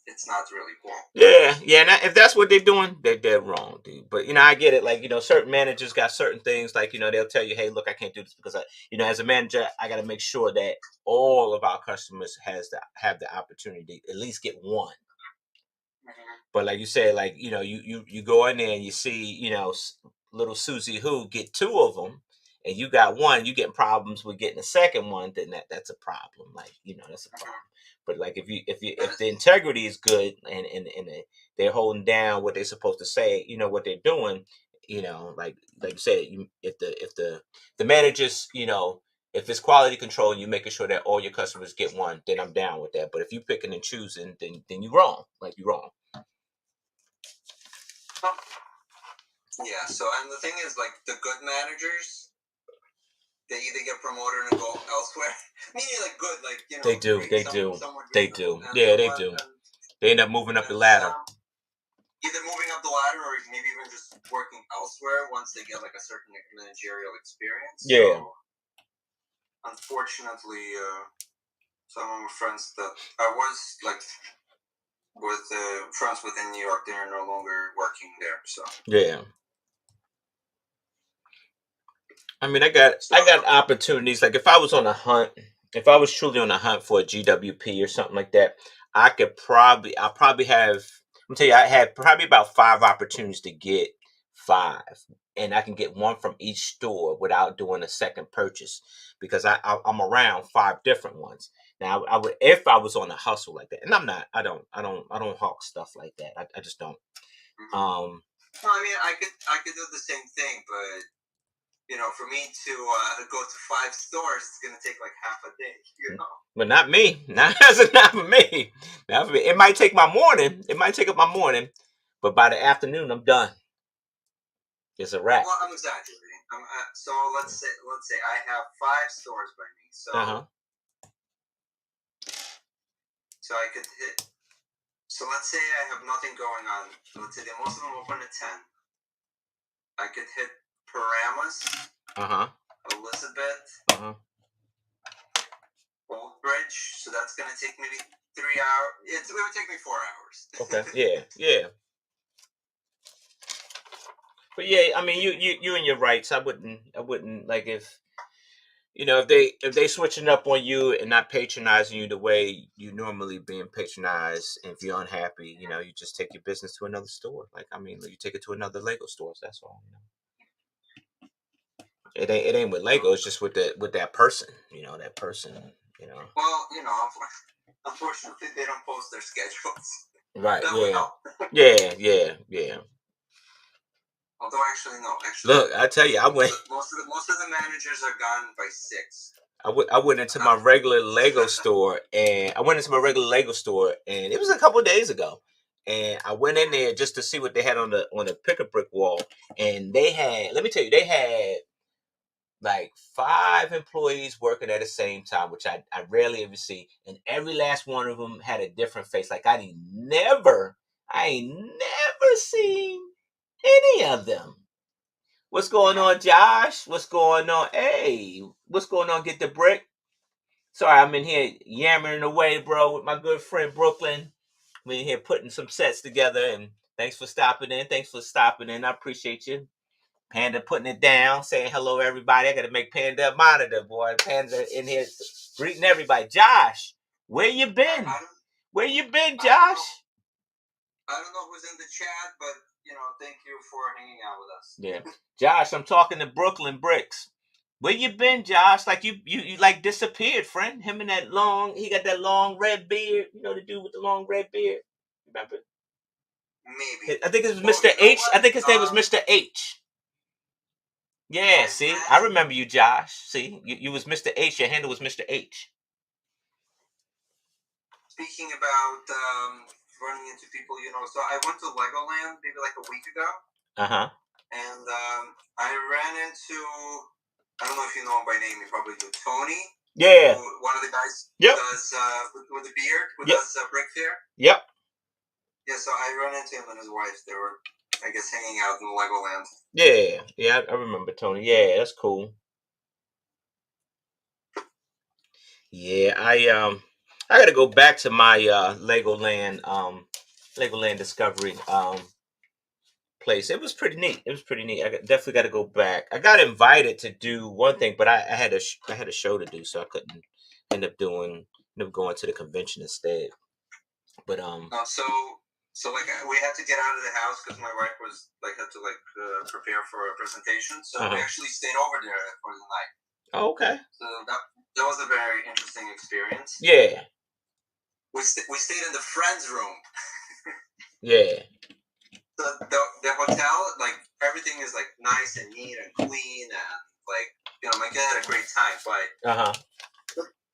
it's not really cool. Yeah. And if that's what they're doing, they're dead wrong, dude. But I get it. Like certain managers got certain things. Like they'll tell you, hey, look, I can't do this because as a manager, I got to make sure that all of our customers have the opportunity to at least get one. Mm-hmm. But like you said, like you go in there and you see little Susie who get 2 of them, and you got one, you getting problems with getting a second one, then that's a problem. Like that's a problem. But like if the integrity is good and they're holding down what they're supposed to say, what they're doing, like you said, if the managers, if it's quality control and you're making sure that all your customers get one, then I'm down with that. But if you picking and choosing, then you're wrong. Like you're wrong. Yeah. So and the thing is, like the good managers, they either get promoted and go elsewhere. Meaning, like good, like They do. Yeah, they do. They end up moving up the ladder. Either moving up the ladder, or maybe even just working elsewhere once they get like a certain managerial experience. Yeah. So, unfortunately, some of my friends that I was like with friends within New York, they're no longer working there. So yeah. I mean, I got opportunities. Like if I was truly on a hunt for a GWP or something like that, I'll probably have. I'm tell you, I had probably about 5 opportunities to get 5, and I can get one from each store without doing a second purchase because I'm around 5 different ones. Now I would, if I was on a hustle like that, and I'm not. I don't hawk stuff like that. I just don't. Well, I mean, I could do the same thing, but for me to go to 5 stores, it's gonna take like half a day. But not me. Not for me. Not for me. It might take my morning. It might take up my morning, but by the afternoon, I'm done. It's a wrap. Well, I'm exaggerating. So let's say I have 5 stores by me. So so I could hit. So let's say I have nothing going on. Let's say most of them open at 10. I could hit Paramus, Elizabeth, Old Bridge. So that's gonna take maybe 3 hours. It would take me 4 hours. Okay. Yeah. But yeah, I mean, you and your rights. I wouldn't like if they switching up on you and not patronizing you the way you normally being patronized. And if you're unhappy, you just take your business to another store. Like, I mean, you take it to another Lego store. That's all. It ain't with Lego. It's just with that person. That person. Well, unfortunately, they don't post their schedules. Right. That would help. Yeah. Although, actually, no. Look, I tell you, I went. Most of the managers are gone by 6. I went into my regular Lego store, and it was a couple of days ago, and I went in there just to see what they had on the pick-a-brick wall, and let me tell you, they had like 5 employees working at the same time, which I rarely ever see, and every last one of them had a different face. Like, I ain't never seen any of them. What's going on, Josh? What's going on? Hey, what's going on? Get the brick. Sorry, I'm in here yammering away, bro, with my good friend Brooklyn. We're in here putting some sets together, and thanks for stopping in. I appreciate you. Panda putting it down, saying hello, everybody. I got to make Panda a monitor, boy. Panda in here greeting everybody. Josh, where you been? Where you been, Josh? I don't know who's in the chat, but, thank you for hanging out with us. Yeah. Josh, I'm talking to Brooklyn Bricks. Where you been, Josh? Like you like disappeared, friend. Him and he got that long red beard. The dude with the long red beard. Remember? Maybe. I think it was Mr. H. I think his name was Mr. H. Yeah, see? I remember you, Josh. See? You was Mr. H. Your handle was Mr. H. Speaking about running into people, so I went to Legoland maybe like a week ago. And I ran into, I don't know if you know him by name, you probably do, Tony. Yeah. One of the guys who does, with the beard, who does Brick Fair. Yep. Yeah, so I ran into him and his wife. They were, I guess, hanging out in Legoland. Yeah, I remember Tony. Yeah, that's cool. Yeah, I gotta go back to my Legoland Discovery place. It was pretty neat. I definitely got to go back. I got invited to do one thing, but I had a show to do, so I couldn't end up going to the convention instead. But so like we had to get out of the house because my wife was had to prepare for a presentation. So we actually stayed over there for the night. Oh, okay. So that was a very interesting experience. Yeah. We stayed in the friends room. Yeah. The hotel, everything is nice and neat and clean, and my kid had a great time. But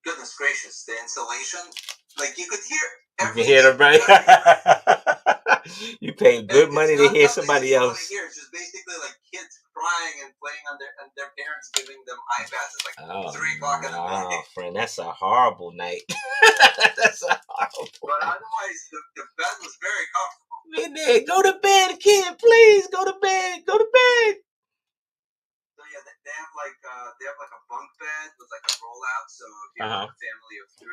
goodness gracious, the insulation, you could hear everything. You hear them, right? You paid good money to hear somebody else. It's just basically kids crying and playing on their parents giving them iPads at 3 o'clock in the morning. Oh, friend, that's a horrible night. That's a horrible. But otherwise, the bed was very comfortable. Go to bed, kid. Please go to bed. Go to bed. So yeah, they have a bunk bed with a rollout. So if you have a family of 3,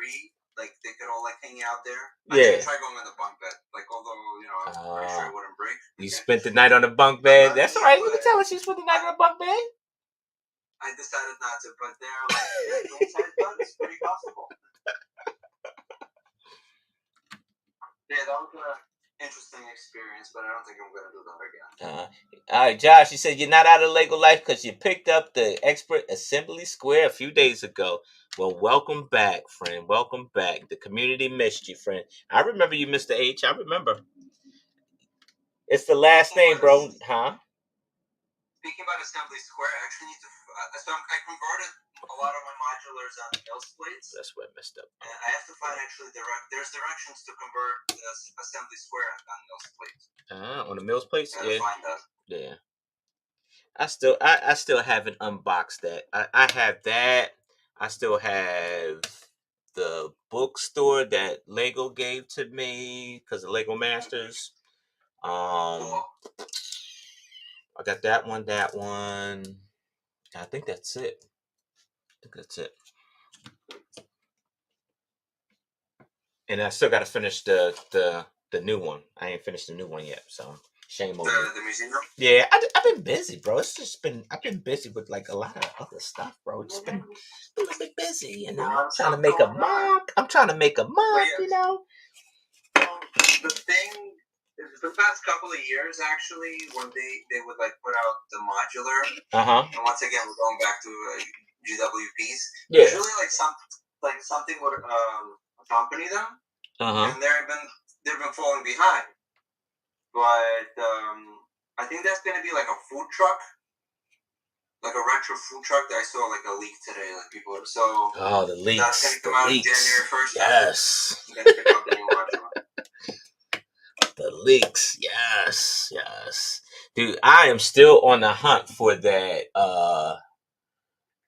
they could all hang out there. I didn't try going on the bunk bed. Although I'm pretty sure it wouldn't break. You spent the night on the bunk bed. That's all right. You can tell us you spent the night on the bunk bed. I decided not to, but they're queen-size bed is pretty comfortable. Yeah, that was interesting experience, but I don't think I'm gonna do that again. All right, Josh. You said you're not out of Lego life because you picked up the Expert Assembly Square a few days ago. Well, welcome back, friend. Welcome back. The community missed you, friend. I remember you, Mr. H. I remember. It's the last name, bro. Huh? Speaking about Assembly Square, I actually need to. I converted a lot of my modulars on Mills plates. That's where I messed up. And I have to find actually there's directions to convert the Assembly Square on Mills plates. On the Mills plates, yeah. Find that. Yeah. I still haven't unboxed that. I have that. I still have the bookstore that Lego gave to me because of Lego Masters. I got that one. I think that's it. And I still got to finish the new one. I ain't finished the new one yet, so shame over the museum. Yeah, I've been busy, bro. I've been busy with like a lot of other stuff, bro. It's been a bit busy, you know. I'm trying to make a mock. You know. The thing, the past couple of years, actually, when they would like put out the modular. And once again, we're going back to GWPs. Yeah. Usually, something would accompany them. And they've been falling behind. But I think that's gonna be like a food truck, like a retro food truck that I saw like a leak today. Like people are so. Oh, the leaks. That's gonna come out January 1st. Yes. I'm gonna pick up the new The leaks, yes. Dude, I am still on the hunt for that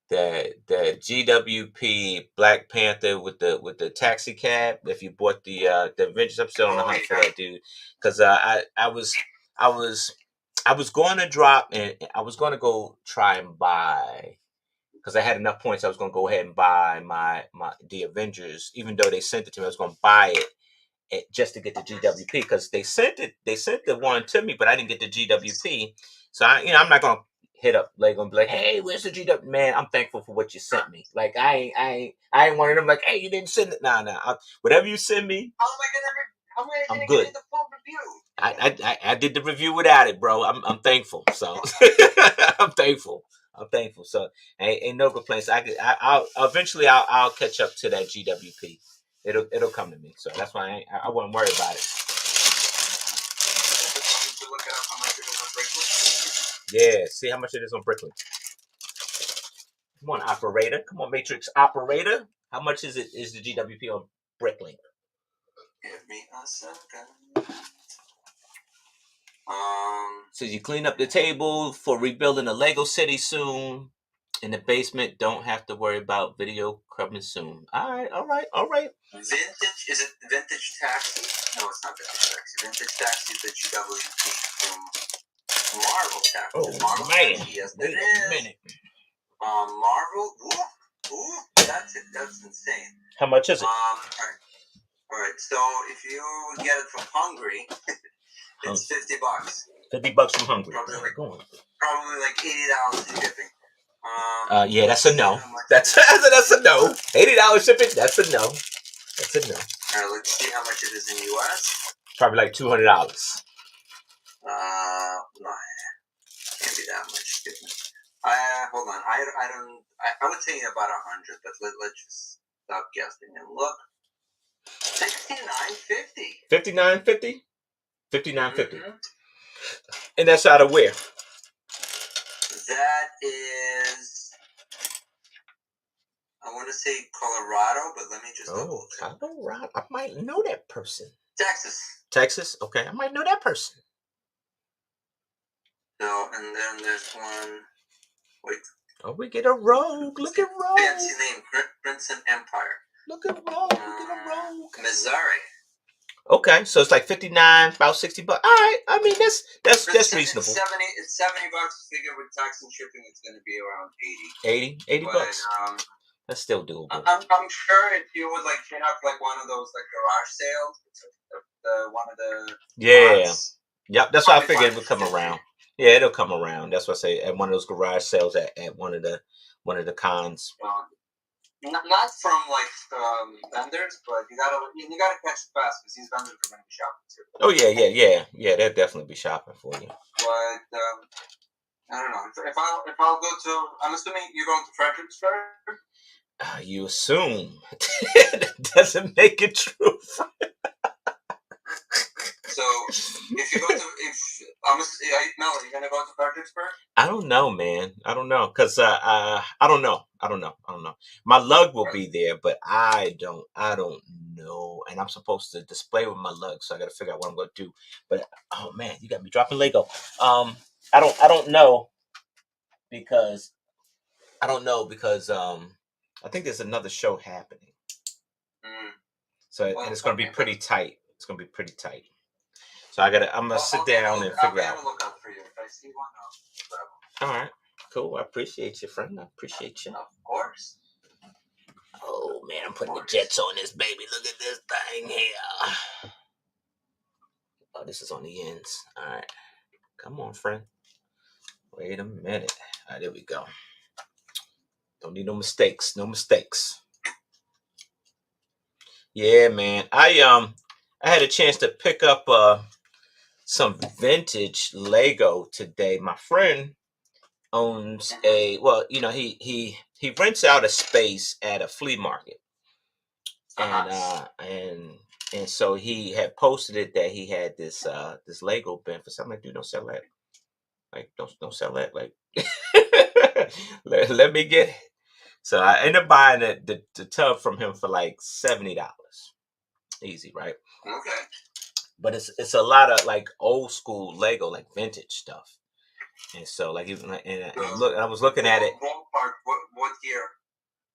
that GWP Black Panther with the taxi cab. If you bought the Avengers, I'm still on the hunt for that, dude. Because I was going to drop and I was going to go try and buy, because I had enough points. I was going to go ahead and buy the Avengers, even though they sent it to me. I was going to buy it just to get the GWP, because they sent the one to me, but I didn't get the GWP. So I'm not going to hit up Lego and be like, hey, where's the GW? Man, I'm thankful for what you sent me. Like I ain't one of them like, hey, you didn't send it. Nah. Whatever you send me, I'm good. I did the review without it, bro. I'm thankful. So I'm thankful. So ain't no complaints. I'll eventually I'll catch up to that GWP. It'll come to me. So that's why I wouldn't worry about it. Yeah, see how much it is on Bricklink. Come on, operator. Come on, Matrix operator. How much is the GWP on Bricklink? Give me a second. So you clean up the table for rebuilding a Lego city soon. In the basement, don't have to worry about video coming soon. All right. Vintage, is it Vintage Taxi? No, it's not Vintage Taxi. Vintage Taxi is the GWP from Marvel Taxi. Oh, Marvel man. Taxi, yes, Wait a minute. Marvel, ooh, that's it. That's insane. How much is it? All right. So if you get it from Hungary, it's $50. $50 from Hungary. Probably like $80 shipping. Yeah, that's a no. That's a no. $80 shipping. That's a no. All right, let's see how much it is in US. Probably like $200. No, can't be that much. Hold on. I would say about 100, but let's just stop guessing and look. $69.50. $59.50. And that's out of where? That is, I want to say Colorado, but let me just. Oh, Colorado. I might know that person. Texas. Okay, I might know that person. No, and then there's one. Wait. Oh, we get a Rogue. Look at Rogue. Fancy name, Crimson Empire. Look at Rogue. Missouri. Okay, so it's like $59, about $60. All right, I mean that's reasonable. It's $70. Figure with tax and shipping, it's going to be around $80. $80. That's still doable. I'm sure if you would like hit up like one of those like garage sales, one of the. Yeah. Yep, that's why I figured it would come around. Yeah, it'll come around. That's what I say, at one of those garage sales at one of the cons. Not from like vendors, but you gotta catch it fast because these vendors are gonna be shopping too. Oh yeah. They'll definitely be shopping for you. But I don't know if I'll go to. I'm assuming you're going to Fredericksburg. You assume. That doesn't make it true. So if you go to Mel, are you gonna go to Fredericksburg? I don't know, man. I don't know, cause I don't know. I don't know. My lug will be there, but I don't know. And I'm supposed to display with my lug, so I got to figure out what I'm going to do. But oh man, you got me dropping Lego. I don't know because I think there's another show happening. So and it's going to be pretty tight. It's going to be pretty tight. So I'm gonna sit down and figure out. I'll look out for you. If I see one, All right, cool. I appreciate you, friend. I appreciate you. Of course. Oh man, I'm putting the jets on this baby. Look at this thing here. Oh, this is on the ends. All right, come on, friend. Wait a minute. All right, there we go. Don't need no mistakes. No mistakes. Yeah, man. I had a chance to pick up some vintage Lego today. My friend owns he rents out a space at a flea market, and so he had posted it that he had this Lego bin for something. Like, dude, don't sell that. Like, don't sell that. Like, let me get it. So I ended up buying the tub from him for like $70. Easy, right? Okay. But it's a lot of like old school Lego, like vintage stuff. And so, like, even I was looking at it. Ballpark, what year?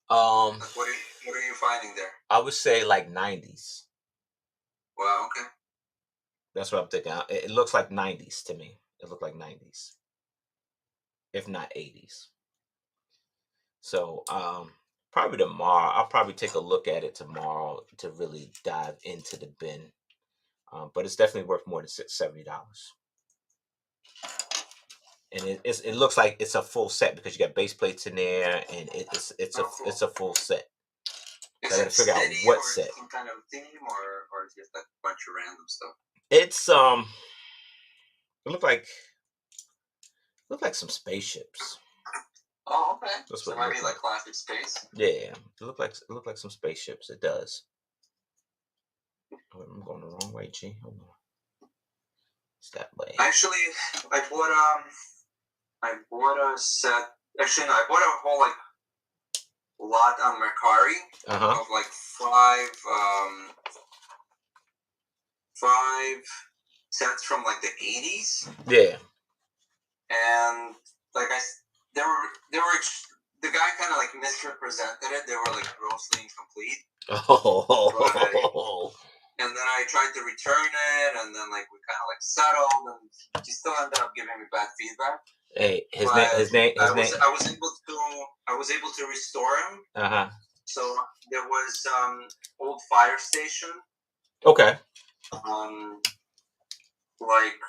What are you finding there? I would say like 90s. Wow. Okay. That's what I'm thinking. It looks like 90s to me. It looked like 90s, if not 80s. So, probably tomorrow. I'll probably take a look at it tomorrow to really dive into the bin. But it's definitely worth more than $70. And it looks like it's a full set because you got base plates in there, and it's a full set. So I got to figure out what set. Some kind of theme, or just like a bunch of random stuff. It's it looked like some spaceships. Oh, okay. So it might be like classic space. Yeah, it looked like some spaceships. It does. Oh, I'm going the wrong way, G. Hold on. It's that way. Actually, I bought a set. Actually, no, I bought a whole like lot on Mercari of like five sets from like the 80s. Yeah. And like they were the guy kind of like misrepresented it. They were like grossly incomplete. Oh. And then I tried to return it, and then like we kind of like settled, and he still ended up giving me bad feedback. Hey, his name. I was able to restore him. So there was old fire station. Okay. Like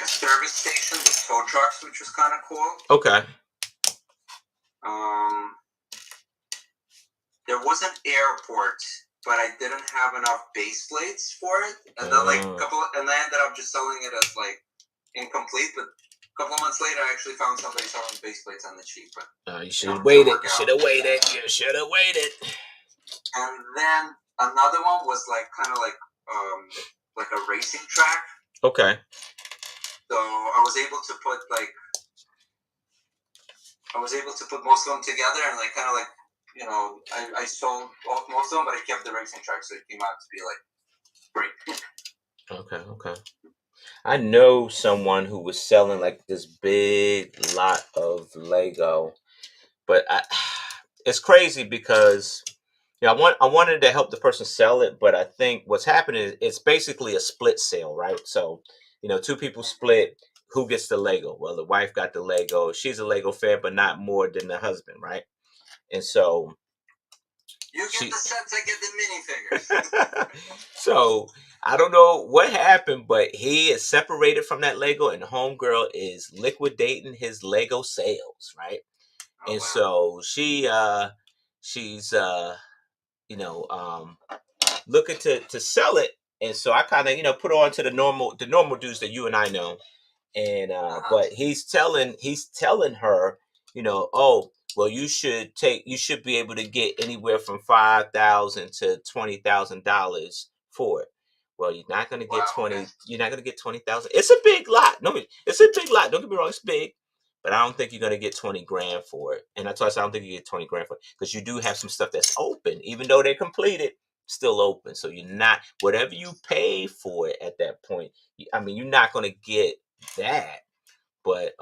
a service station with tow trucks, which was kind of cool. Okay. There was an airport, but I didn't have enough base plates for it, and then like and I ended up just selling it as like incomplete. But a couple of months later, I actually found somebody selling base plates on the cheap. You should have waited. You should have waited. You should have waited. And then another one was like kind of like a racing track. Okay. So I was able to put most of them together, and like kind of like, you know, I sold most of them, but I kept the racing track, so it came out to be like great. Okay. I know someone who was selling like this big lot of Lego, but it's crazy because I wanted to help the person sell it, but I think what's happening is it's basically a split sale, right? So, two people split. Who gets the Lego? Well, the wife got the Lego. She's a Lego fan, but not more than the husband, right? And so you get the sets, I get the minifigures. So I don't know what happened, but he is separated from that Lego, and homegirl is liquidating his Lego sales, right? And so she's looking to sell it. And so I kind of put her on to the normal dudes that you and I know. And but he's telling her, oh, well, you should be able to get anywhere from $5,000 to $20,000 for it. Well, you're not gonna get 20. You're not gonna get 20,000. It's a big lot. No, it's a big lot. Don't get me wrong, it's big, but I don't think you're gonna get 20 grand for it. And that's why I said I don't think you get 20 grand for it, because you do have some stuff that's open, even though they're completed, still open. So you're not, whatever you pay for it at that point. I mean, you're not gonna get that, but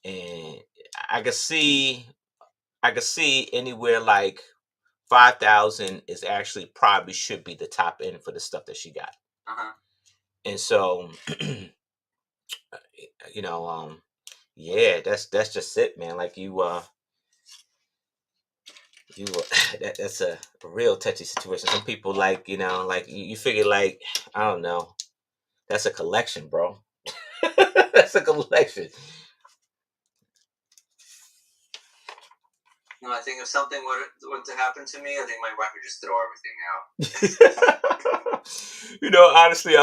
and I could see anywhere like 5,000 is actually probably should be the top end for the stuff that she got. And so yeah, that's just it, man. Like that's a real touchy situation. Some people like you figure, like, I don't know, that's a collection, bro. That's a collection. I think if something were to happen to me, I think my wife would just throw everything out. Honestly,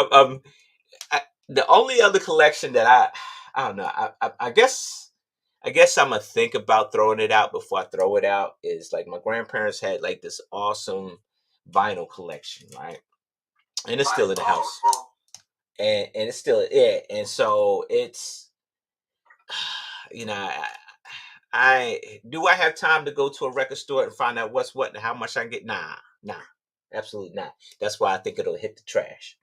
the only other collection that I don't know. I guess I'm gonna think about throwing it out before I throw it out is, like, my grandparents had like this awesome vinyl collection, right? And it's still in the house. And it's still, yeah. And so it's, I do I have time to go to a record store and find out what's what and how much I can get? Nah, absolutely not. That's why I think it'll hit the trash.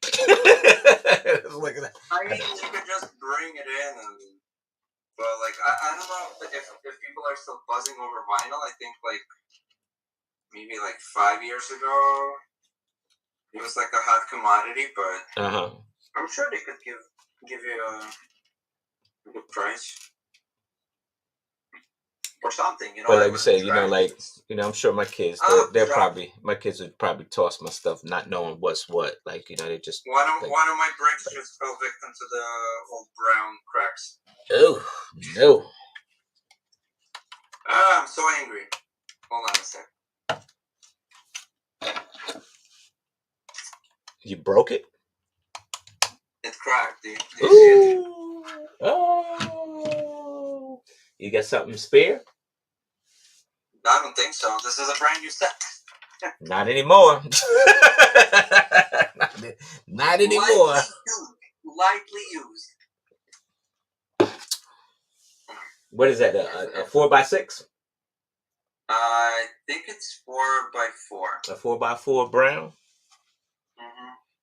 Look at that. I mean, you could just bring it in, but like I don't know if people are still buzzing over vinyl. I think like maybe like 5 years ago, it was like a hot commodity, but I'm sure they could give you a good price or something, But like you say, I'm sure my kids, my kids would probably toss my stuff not knowing what's what. Like, they just one of my bricks just fell victim to the old brown cracks. Oh no! I'm so angry. Hold on a sec. You broke it? It's cracked. Do you see it? Oh! You got something spare? I don't think so. This is a brand new set. Not anymore. Not anymore. Lightly used. What is that? A 4x6? I think it's 4x4. A 4x4 brown.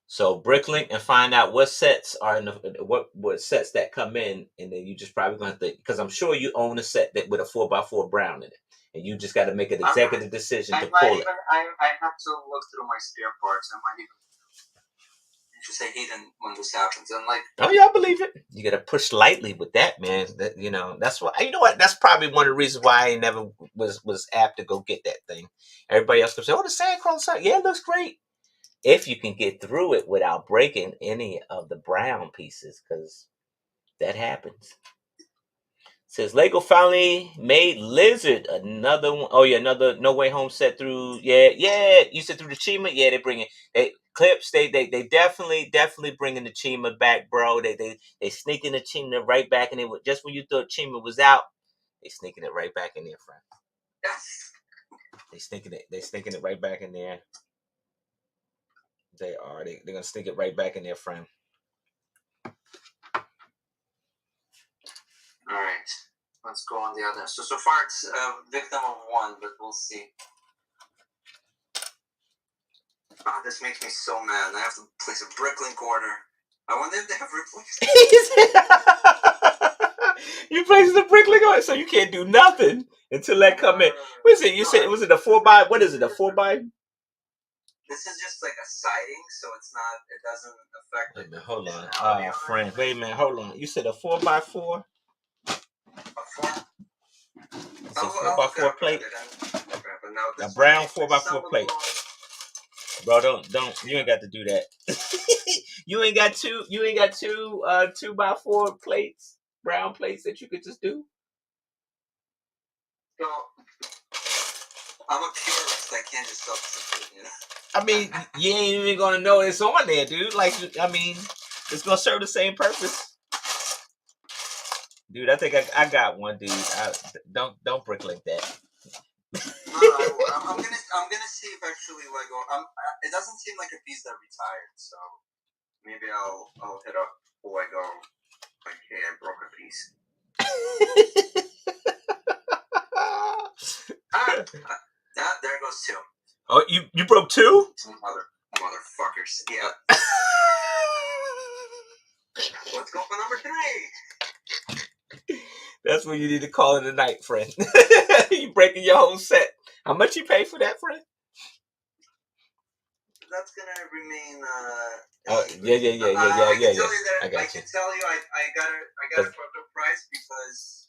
So Bricklink, and find out what sets are in what sets that come in, and then you just probably gonna have to, because I'm sure you own a set that with a 4x4 brown in it, and you just got to make an executive decision to pull it. I have to look through my spare parts. I might even just say Hayden when this happens. And like, oh yeah, I believe it. You got to push lightly with that, man. That that's why. You know what? That's probably one of the reasons why I never was apt to go get that thing. Everybody else could say, "Oh, the Sandcrawler side, yeah, it looks great." If you can get through it without breaking any of the brown pieces, because that happens. Says Lego finally made Lizard another one. Oh yeah, another No Way Home set through. Yeah. You said through the Chima. Yeah, they bring it. Clips. They definitely bringing the Chima back, bro. They sneaking the Chima right back in it. Just when you thought Chima was out, they sneaking it right back in there, friend. They sneaking it right back in there. They are. They're gonna stick it right back in there, friend. All right. Let's go on the other. So far it's a victim of one, but we'll see. Oh, this makes me so mad. I have to place a Bricklink order. I wonder if they have replaced. You placed the Bricklink order, so you can't do nothing until that come in. What is it? You said, was it a 4x? What is it? A 4x? This is just like a siding, so it's not. It doesn't affect. Wait a minute, hold on. Friend, wait a minute, hold on. You said a 4x4? It's a 4x4 plate. A brown 4x4 plate. Bro, don't. You ain't got to do that. You ain't got two 2x4 plates, brown plates that you could just do. So I'm a purist. I can't just substitute, you know. I mean, you ain't even gonna know it's on there, dude. Like, I mean, it's gonna serve the same purpose. Dude, I think I got one, dude. Don't brick like that. No, I'm gonna see if actually Lego. It doesn't seem like a piece that retired, so maybe I'll hit up Lego. Like, hey, I broke a piece. There goes 2. Oh, you broke 2? Motherfuckers. Yeah. Let's go for number 3. That's when you need to call it a night, friend. You breaking your whole set. How much you pay for that, friend? That's gonna remain. Yeah. I can tell you that. I can tell you, I got a good price because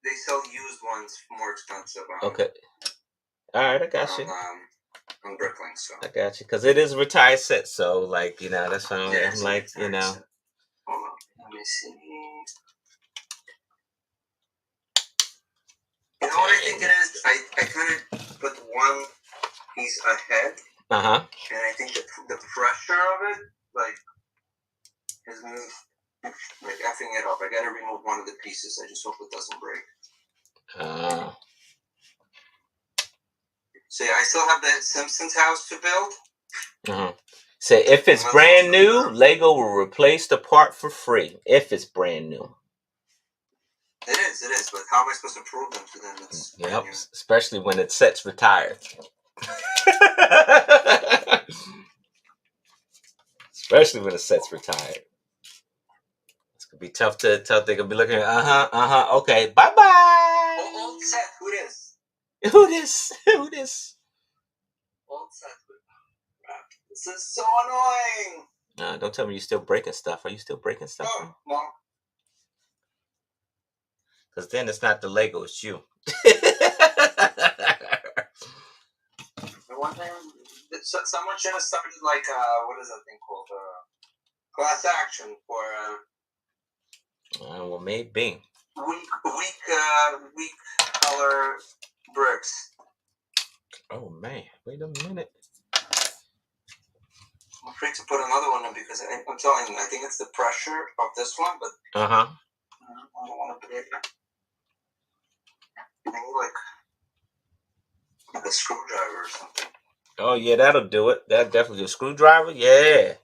they sell used ones more expensive. Okay. All right, I got you. On Bricklink, so I got you because it is a retired set. So, like, you know, that's how I'm like, you know. Set. Hold on, let me see. You know what I think it is? I kind of put one piece ahead. And I think the pressure of it, like, is like effing it up. I gotta remove one of the pieces. I just hope it doesn't break. So yeah, I still have the Simpsons house to build. So if it's brand new, Lego will replace the part for free. If it's brand new. It is. But how am I supposed to prove them to them? Yep, especially when it set's retired. Especially when the set's retired. It's gonna be tough to tell. They're gonna be looking at okay, bye. Old set, who this? Who this? Old set. This is so annoying. Don't tell me you're still breaking stuff. Are you still breaking stuff? No. Because then it's not the Lego, it's you. One time, someone should have started like what is that thing called? Class action for. Well, maybe. Weak color bricks. Oh man, wait a minute. I'm afraid to put another one in because I'm telling you, I think it's the pressure of this one, but I don't want to break it. I think like a screwdriver or something. Oh yeah, that'll do it. That definitely do. Screwdriver, yeah.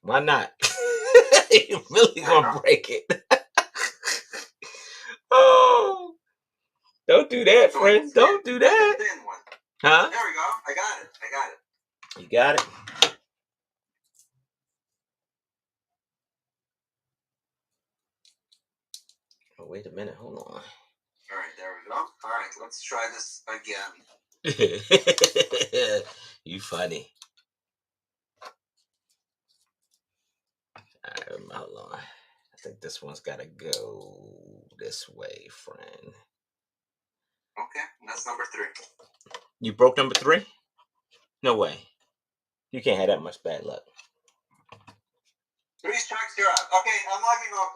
Why not? You really gonna break it? Oh, don't do that, friend. Don't do that. Huh? There we go. I got it. You got it. Oh, wait a minute. Hold on. All right, there we go. All right, let's try this again. You funny. Hold on. I think this one's got to go this way, friend. Okay, that's number 3. You broke number 3? No way. You can't have that much bad luck. 3 strikes, you're out. Okay, I'm locking off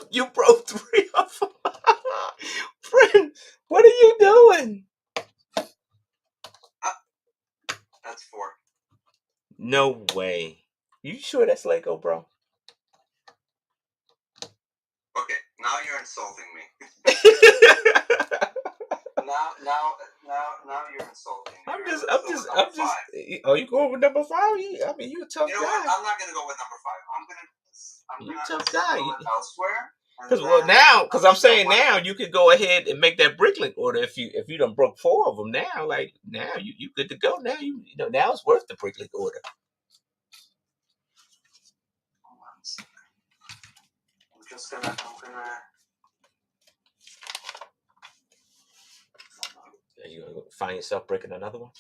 5. You broke 3 of them. Friend, what are you doing? That's 4. No way. You sure that's Lego, bro? Okay, now you're insulting me. now you're insulting me. I'm just. Oh, you going with number 5? I mean, you a tough guy. What? I'm not gonna go with number 5. I'm gonna tough guy. Go elsewhere. Because I'm saying now you could go ahead and make that Bricklink order if you done broke 4 of them now. Like now you good to go. Now you know now it's worth the Bricklink order. I'm gonna. Are you gonna find yourself breaking another one?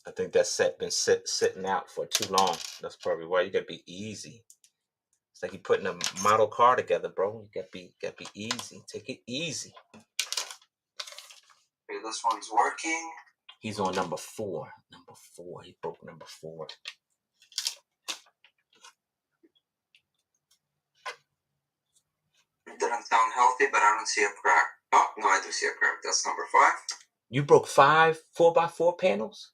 I think that set been sitting out for too long. That's probably why. You gotta be easy. It's like you putting a model car together, bro. You gotta be easy. Take it easy. Okay, this one's working. He's on number 4. He broke number 4. doesn't sound healthy, but I don't see a crack. Oh, no, I do see a crack. That's number 5. You broke 5 4x4 panels?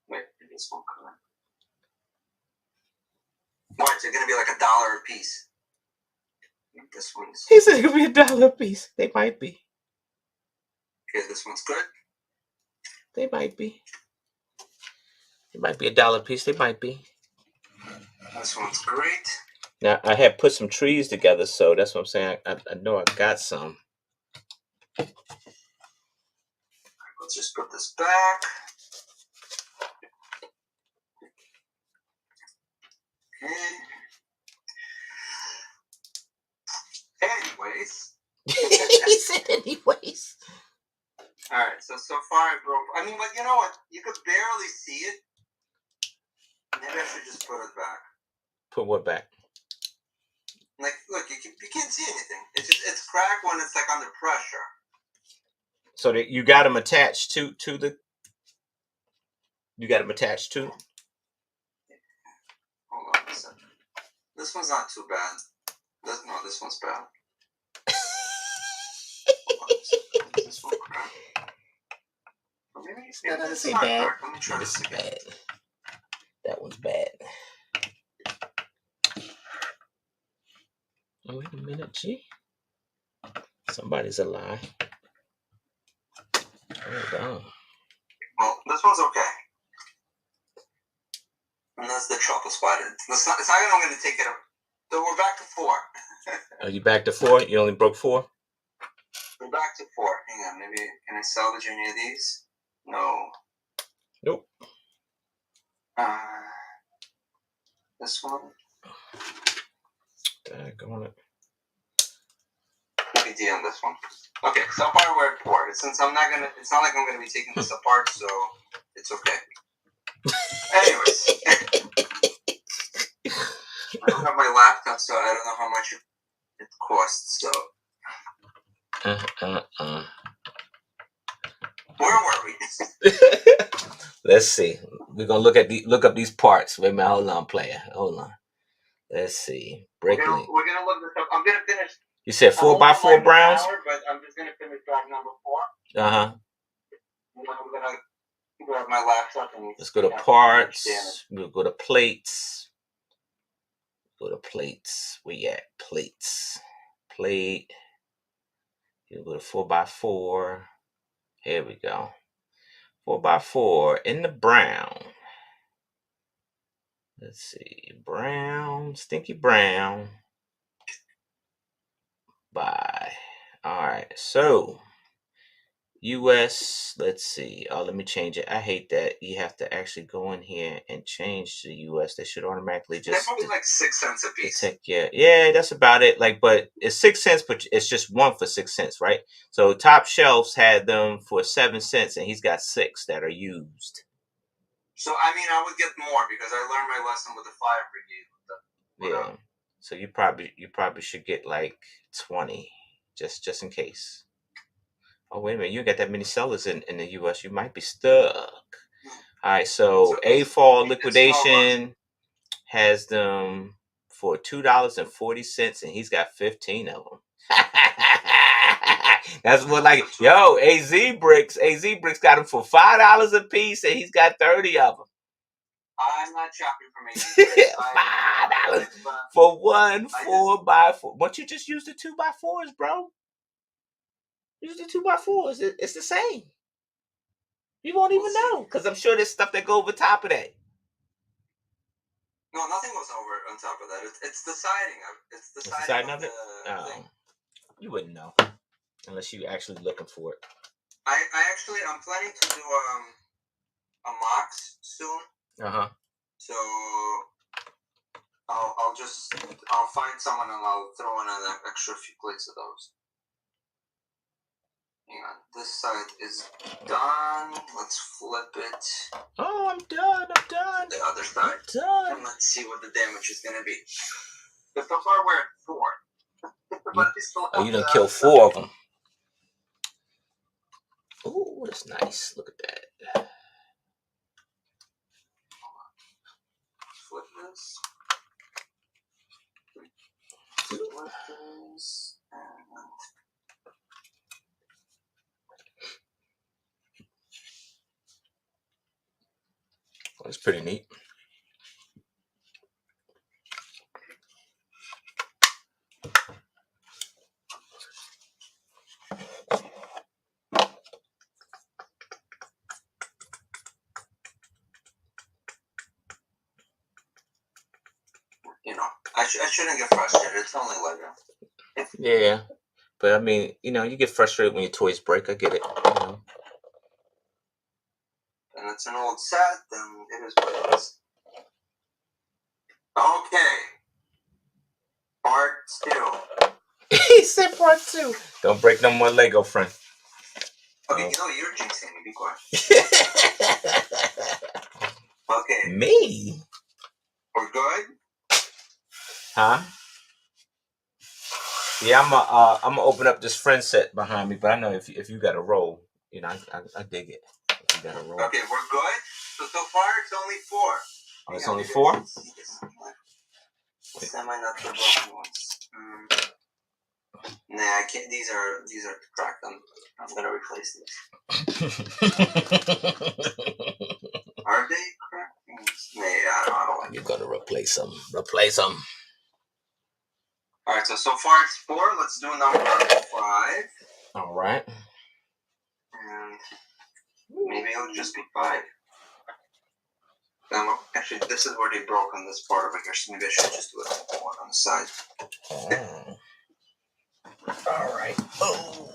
Wait, this one crack. What? They're going to be like $1 a piece. This one's... He said it could be $1 a piece. They might be. Okay, this one's good. They might be. It might be $1 a piece. They might be. This one's great. Now, I had put some trees together, so that's what I'm saying. I know I got some. Let's just put this back. Okay. Anyways. He said anyways. Alright, so far I broke... I mean, but you know what? You could barely see it. Maybe I should just put it back. Put what back? Like, look, you can't see anything. It's cracked when it's like under pressure. So that you got them attached to the... You got them attached to... Hold on a second. This one's not too bad. No, this one's bad. This one cracked. Maybe it's not bad. cracked. Let me try this again. Bad. That one's bad. Oh, wait a minute, G. Somebody's alive. Hold on. Well, this one's okay. And that's the truffle spider. It's not even I'm going to take it up. So we're back to 4. Are you back to 4? You only broke 4? We're back to 4. Hang on, maybe can I salvage any of these? No. Nope. This one. Daggone it. Maybe D on this one. Okay, so far we're at 4. Since I'm not gonna, it's not like I'm gonna be taking this apart, so it's okay. Anyways, I don't have my laptop, so I don't know how much it costs. So. Where were we? Let's see. We're gonna look up these parts. Wait a minute, hold on, player. Hold on. Let's see. We're gonna look this up. I'm gonna finish. You said 4x4 Browns? But I'm just gonna finish track number 4. Uh-huh. I'm gonna grab my laptop and let's go to parts. We'll go to plates. Go to plates. Where you at? Plates. Plate. You go to 4x4. Here we go. 4x4 in the brown. Let's see. Brown. Stinky brown. Bye. All right. So, US. Let's see. Oh, let me change it. I hate that you have to actually go in here and change to US. They should automatically just. That's probably like 6 cents a piece. Yeah, that's about it. Like, but it's 6 cents, but it's just one for 6 cents, right? So Top Shelves had them for 7 cents, and he's got 6 that are used. So I mean, I would get more because I learned my lesson with the fire brigade. Yeah. So you probably should get like 20, just in case. Oh wait a minute, you got that many sellers in the US. You might be stuck. All right, so A-Fall Liquidation has them for $2.40, and he's got 15 of them. That's what like AZ Bricks got them for $5 a piece, and he's got 30 of them. I'm not shopping for me. $5 for one 4x4. Why don't you just use the 2x4s, bro? Use the 2x4s. It's the same. You won't even know, because I'm sure there's stuff that go over top of that. No, nothing goes over on top of that. It's the siding of it. It's the siding of it. Thing. You wouldn't know unless you're actually looking for it. I'm planning to do a MOX soon. Uh-huh. So I'll find someone and I'll throw in an extra few plates of those. Hang on, this side is done. Let's flip it. Oh, I'm done. The other side. I'm done. And let's see what the damage is gonna be. But so far we're at 4. You done killed 4 of them. Oh, that's nice. Look at that. Flip this. lifters. That's pretty neat. You know, I shouldn't get frustrated. It's only Lego. Yeah, but I mean, you know, you get frustrated when your toys break. I get it. You know. And it's an old set, then it is what it is. Okay. Part 2. He said part 2. Don't break no more Lego, friend. Okay, you know you're jinxing me. Be quiet. Okay. Me? We're good? Huh? Yeah, I'm gonna open up this friend set behind me, but I know if you got a roll, you know, I dig it. If you got a roll. Okay, we're good. So far it's only 4. Oh, it's only 4? Semi-nuts are broken ones. Nah, I can't. These are cracked. I'm gonna replace these. Are they cracked? Nah, I don't like. You're gonna replace them. Replace them. All right. So far it's 4. Let's do number 5. All right. And maybe it'll just be 5. Actually, this is where they broke on this part over here, so maybe I should just do it on the side. Oh. All right. Oh.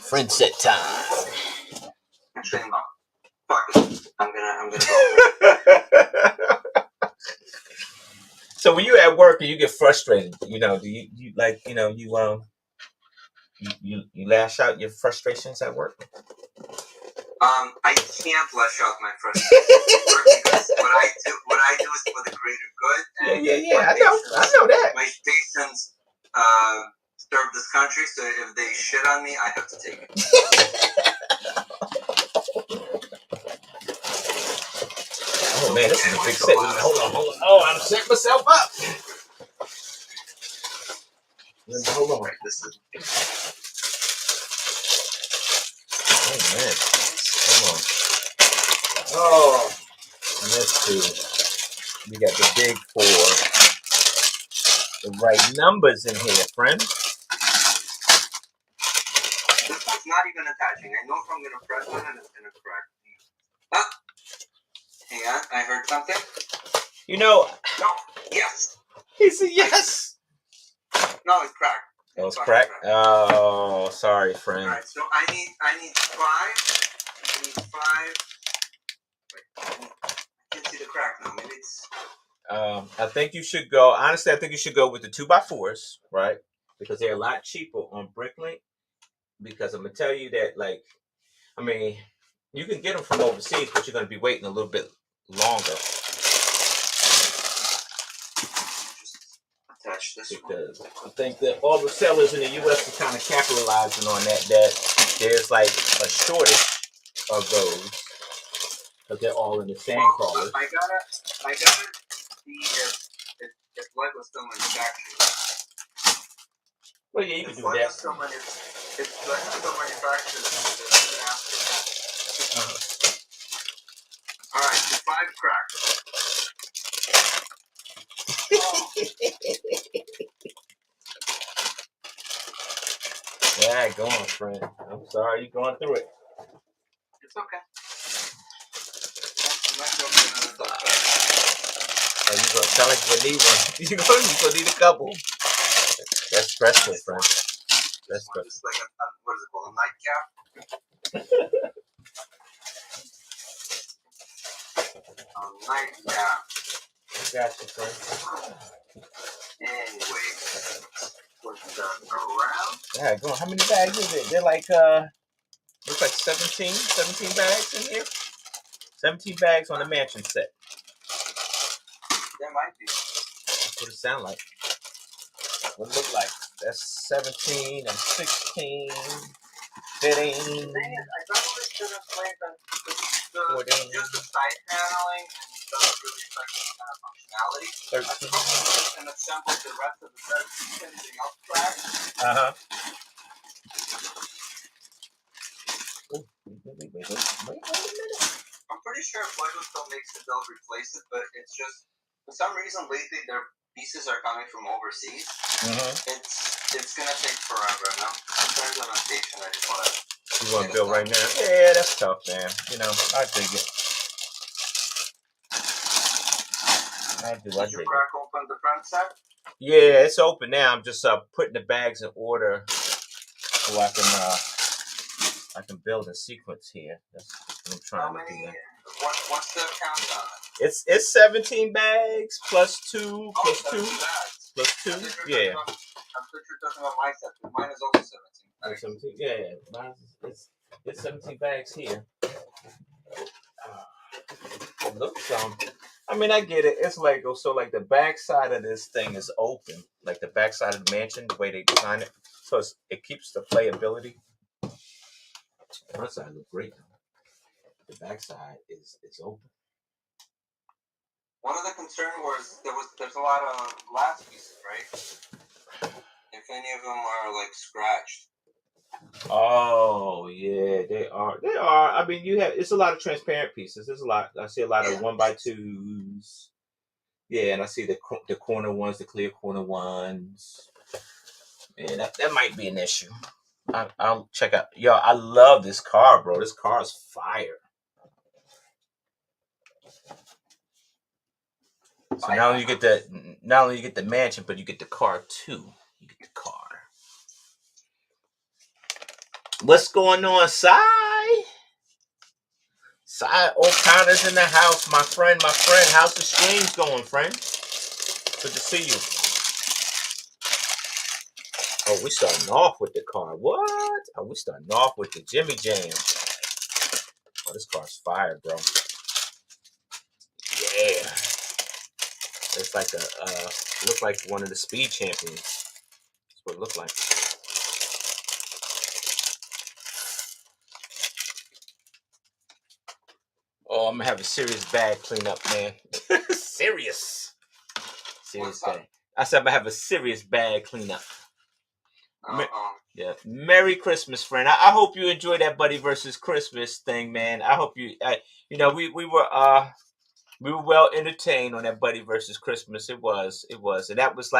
Friend set time. Actually, no. Fuck it. I'm gonna go. So when you at work and you get frustrated, you know, do you like, you know, you lash out your frustrations at work? I can't lash out my frustrations because what I do is for the greater good. And Yeah. I know that. My patients serve this country, so if they shit on me, I have to take it. Oh man, this is a big set. Hold on. Oh, I'm setting myself up. Hold on. Right, this is. Oh man. Hold on. Oh, let's see. We got the big 4. The right numbers in here, friend. This one's not even attaching. I know if I'm gonna press on it, it's gonna crack. Ah, hang on. I heard something. You know. No. Yes. He said yes. No, it's cracked. It was cracked. Oh, sorry, friend. All right. So I need 5. I need 5. Wait, I can't see the crack now. Maybe it's. I think you should go. Honestly, I think you should go with the 2x4s, right? Because they're a lot cheaper on Bricklink. Because I'm gonna tell you that, like, I mean, you can get them from overseas, but you're gonna be waiting a little bit longer. Attach this because one. I think that all the sellers in the U.S. are kind of capitalizing on that there's like a shortage of those because they're all in the sand crawlers. I gotta see if Lego's still manufactured. Well, yeah, you can do that. If Lego's still manufactured, all right, 5 cracks. Yeah, go on, friend. I'm sorry you're going through it. It's okay. Oh, you gonna sound like you need one. You gonna need a couple. That's stressful, friend. That's stressful. Just like what is it called? A nightcap? A nightcap. I got you, friend. Anyway, what's done around? Yeah, go on. How many bags is it? They're like looks like 17 bags in here. 17 bags on the mansion set. There might be. That's what it sound like. What it look like? That's 17 and 16. 15. The thing is, I probably should have played just the side paneling and doesn't really affect any kind of functionality. I probably and assembled the rest of the set, anything else cracked. I'm pretty sure Lego still makes it, they'll replace it, but it's just for some reason lately their pieces are coming from overseas. It's gonna take forever, and I'm concerned on a station. I just want to. You want to build right now? Yeah, that's tough, man. You know, I dig it. Did you crack open the front set? Yeah, it's open now. I'm just putting the bags in order so I can build a sequence here. That's what I'm trying to do. What's the count on it? It's 17 bags plus 2 plus 2 plus 2. Yeah. I'm pretty sure you're talking about my set. Mine is also 17. Yeah. Mine it's 17 bags here. Looks I mean, I get it. It's Lego, so like the back side of this thing is open, like the back side of the mansion, the way they design it, so it keeps the playability. The front side looks great. The back side is open. One of the concerns was there's a lot of glass pieces, right? If any of them are like scratched. Oh yeah, they are. They are. I mean, it's a lot of transparent pieces. There's a lot. I see a lot of 1x2s. Yeah, and I see the corner ones, the clear corner ones. Yeah, that might be an issue. I'll check out. Yo, I love this car, bro. This car is fire. So not only you get the mansion, but you get the car too. You get the car. What's going on, Cy? Cy O'Connor's in the house, my friend. How's the streams going, friend? Good to see you. Oh, we starting off with the car. What? Oh, we starting off with the Jimmy Jam. Oh, this car's fire, bro. Yeah. It's like look like one of the speed champions. That's what it looked like. Oh, I'm gonna have a serious bag cleanup, man. serious bag. I said I'm gonna have a serious bag cleanup. Yeah. Merry Christmas, friend. I hope you enjoyed that Buddy versus Christmas thing, man. I hope we were well entertained on that Buddy versus Christmas. It was, and that was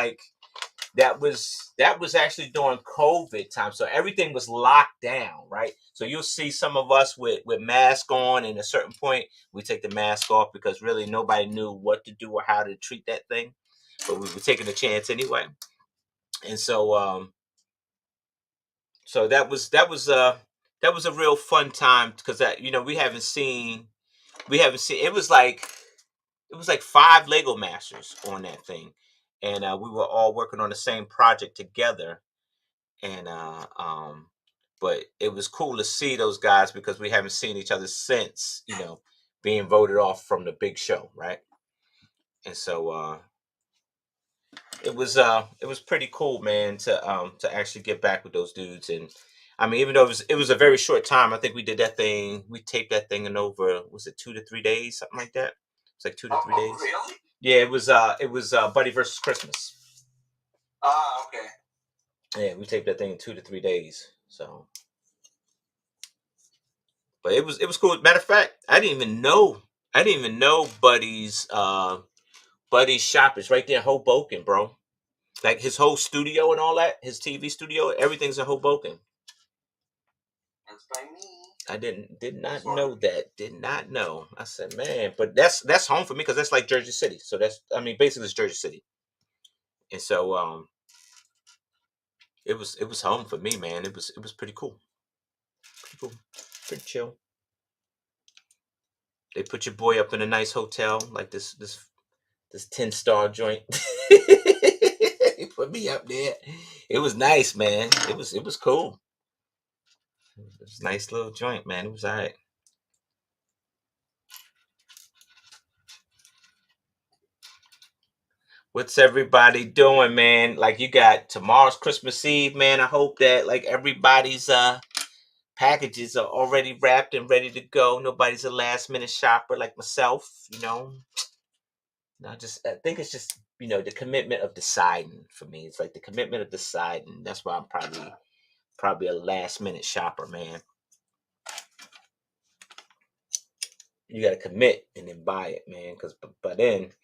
actually during COVID time, so everything was locked down, right? So you'll see some of us with masks on, and at a certain point we take the mask off because really nobody knew what to do or how to treat that thing, but we were taking a chance anyway. And so that was a real fun time because that we haven't seen it was like 5 Lego Masters on that thing, and we were all working on the same project together, and but it was cool to see those guys because we haven't seen each other since being voted off from the big show, right? And so it was pretty cool, man, to actually get back with those dudes. And I mean, even though it was a very short time, I think we taped that thing in over, was it 2 to 3 days, something like that? It's like 2 to 3 days. Really? Yeah, it was Buddy versus Christmas. Okay. Yeah, we taped that thing in 2 to 3 days. So, but it was cool. Matter of fact, I didn't even know Buddy's shop is right there in Hoboken, bro. Like his whole studio and all that, his TV studio, everything's in Hoboken. That's by me. I did not know that. Did not know. I said, man, but that's home for me because that's like Jersey City. So basically it's Jersey City. And so it was home for me, man. It was pretty cool. Pretty chill. They put your boy up in a nice hotel, like this 10-star joint. He put me up there. It was nice, man. It was cool. It was a nice little joint, man. It was all right. What's everybody doing, man? Like, you got tomorrow's Christmas Eve, man. I hope that like everybody's packages are already wrapped and ready to go. Nobody's a last minute shopper like myself, I think it's just, the commitment of deciding for me. It's like the commitment of deciding. That's why I'm probably a last minute shopper, man. You got to commit and then buy it, man. Because by then,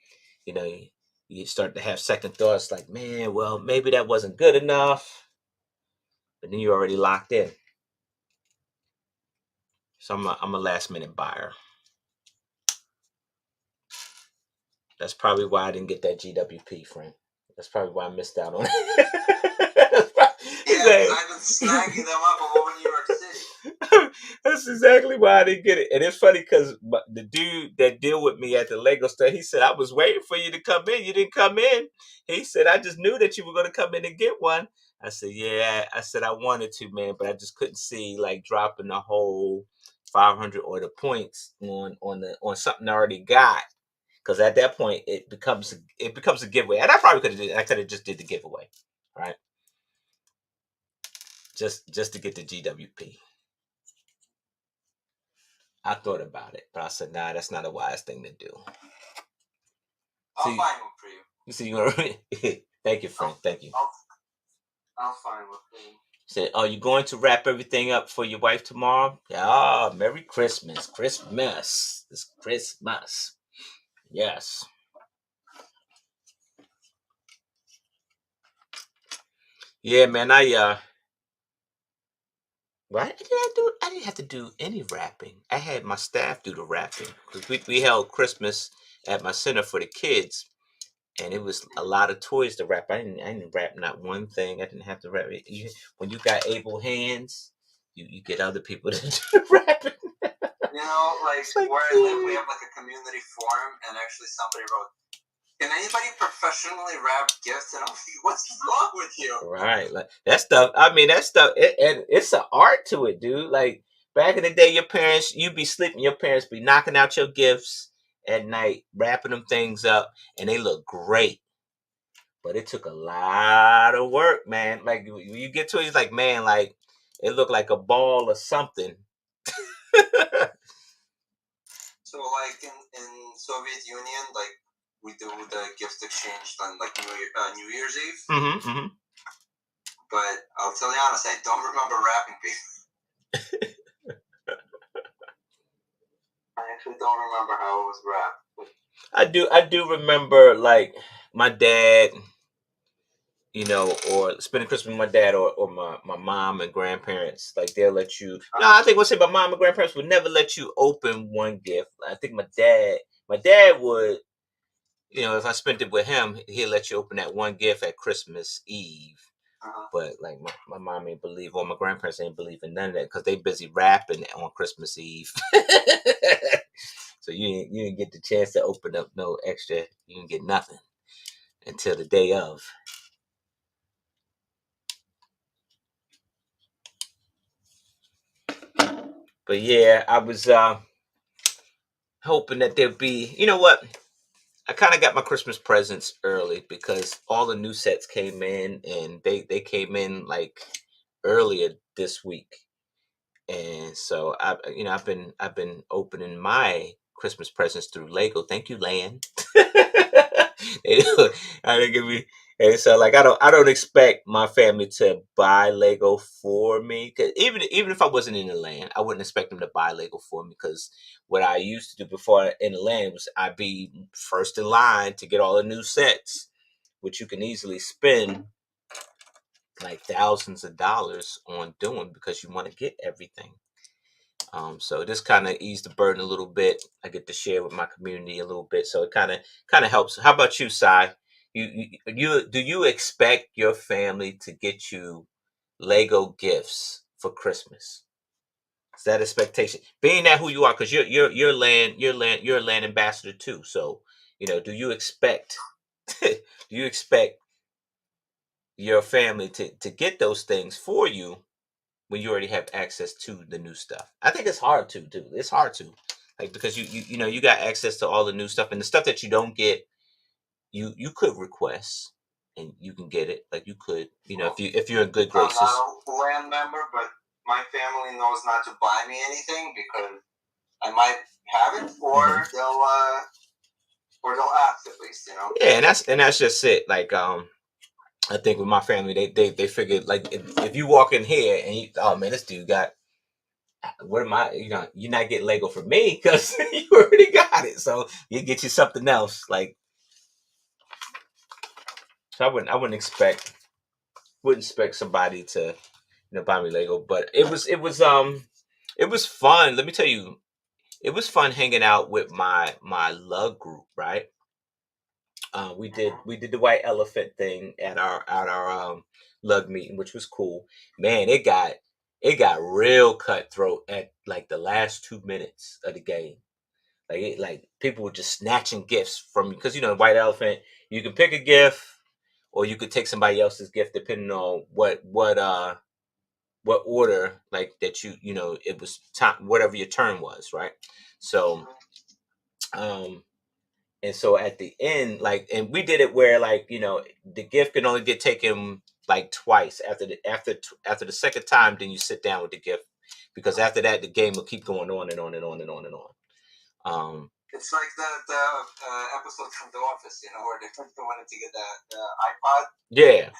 you start to have second thoughts like, man, well, maybe that wasn't good enough. But then you're already locked in. So I'm a last minute buyer. That's probably why I didn't get that GWP, friend. That's probably why I missed out on it. I've been snagging them up all over New York City. That's exactly why I didn't get it. And it's funny because the dude that deal with me at the Lego store, he said, I was waiting for you to come in. You didn't come in. He said, I just knew that you were going to come in and get one. I said, yeah. I said, I wanted to, man, but I just couldn't see like dropping the whole 500 or the points on something I already got. Because at that point, it becomes a giveaway. And I probably could have just did the giveaway, right? Just to get the GWP. I thought about it, but I said, nah, that's not a wise thing to do. I'll find one for you. You see, you want to... Thank you, friend. Thank you. I'll find one for you. Said, are you going to wrap everything up for your wife tomorrow? Ah, Merry Christmas. Christmas. It's Christmas. Yes. Yeah, man, Why did I do? I didn't have to do any wrapping. I had my staff do the wrapping because we held Christmas at my center for the kids, and it was a lot of toys to wrap. I didn't wrap not one thing. I didn't have to wrap it. When you got able hands, you get other people to do the wrapping. Like where I live, we have like a community forum, and actually somebody wrote, can anybody professionally wrap gifts? And I'm like, what's wrong with you? Right. Like that stuff. I mean, that stuff, and it's an art to it, dude. Like back in the day, you'd be sleeping, your parents be knocking out your gifts at night, wrapping them things up, and they look great. But it took a lot of work, man. Like when you get to it, it's like, man, like it looked like a ball or something. So like in Soviet Union, like we do the gift exchange on like New Year's Eve. Mm-hmm. But I'll tell you honestly, I don't remember wrapping people. I actually don't remember how it was wrapped. I do remember like my dad, or spending Christmas with my dad or my mom and grandparents. Like they'll let you. No, I think we'll say my mom and grandparents would never let you open one gift. I think my dad would. If I spent it with him, he'll let you open that one gift at Christmas Eve. But like my mom ain't believe, or my grandparents ain't believe in none of that because they busy wrapping it on Christmas Eve. So you didn't get the chance to open up no extra. You didn't get nothing until the day of. But yeah, I was hoping that there'd be. You know what? I kind of got my Christmas presents early because all the new sets came in, and they came in like earlier this week, and so I've been opening my Christmas presents through Lego. Thank you, Land. They didn't give me, and so like I don't expect my family to buy Lego for me. Cause even if I wasn't in the land, I wouldn't expect them to buy Lego for me because what I used to do before in the land was I'd be first in line to get all the new sets, which you can easily spend like thousands of dollars on doing because you want to get everything. So this kind of eased the burden a little bit. I get to share with my community a little bit, so it kind of helps. How about you, Sai? You do you expect your family to get you Lego gifts for Christmas? Is that expectation? Being that who you are, because you're a land ambassador too. So do you expect do you expect your family to get those things for you when you already have access to the new stuff? I think it's hard to do. It's hard to, like, because you got access to all the new stuff, and the stuff that you don't get, you could request and you can get it. Like you could, if you're in good graces. I'm not a land member, but my family knows not to buy me anything because I might have it, or they'll ask at least, Yeah, and that's just it. Like I think with my family, they figured like if you walk in here and you, oh man, this dude got, what am I? You're not getting Lego from me because you already got it. So you get you something else. Like, so wouldn't expect somebody to buy me Lego. But it was fun. Let me tell you, it was fun hanging out with my lug group. Right. We did the white elephant thing at our lug meeting, which was cool. Man, it got real cutthroat at like the last 2 minutes of the game. Like people were just snatching gifts from, because white elephant, you can pick a gift or you could take somebody else's gift depending on what order, like that it was time, whatever your turn was, right? So um and so at the end, like, and we did it where, like, the gift can only get taken like twice. After the second time, then you sit down with the gift, because after that the game will keep going on and on and on and on and on. It's like the episode from The Office, where they wanted to get the iPod. Yeah.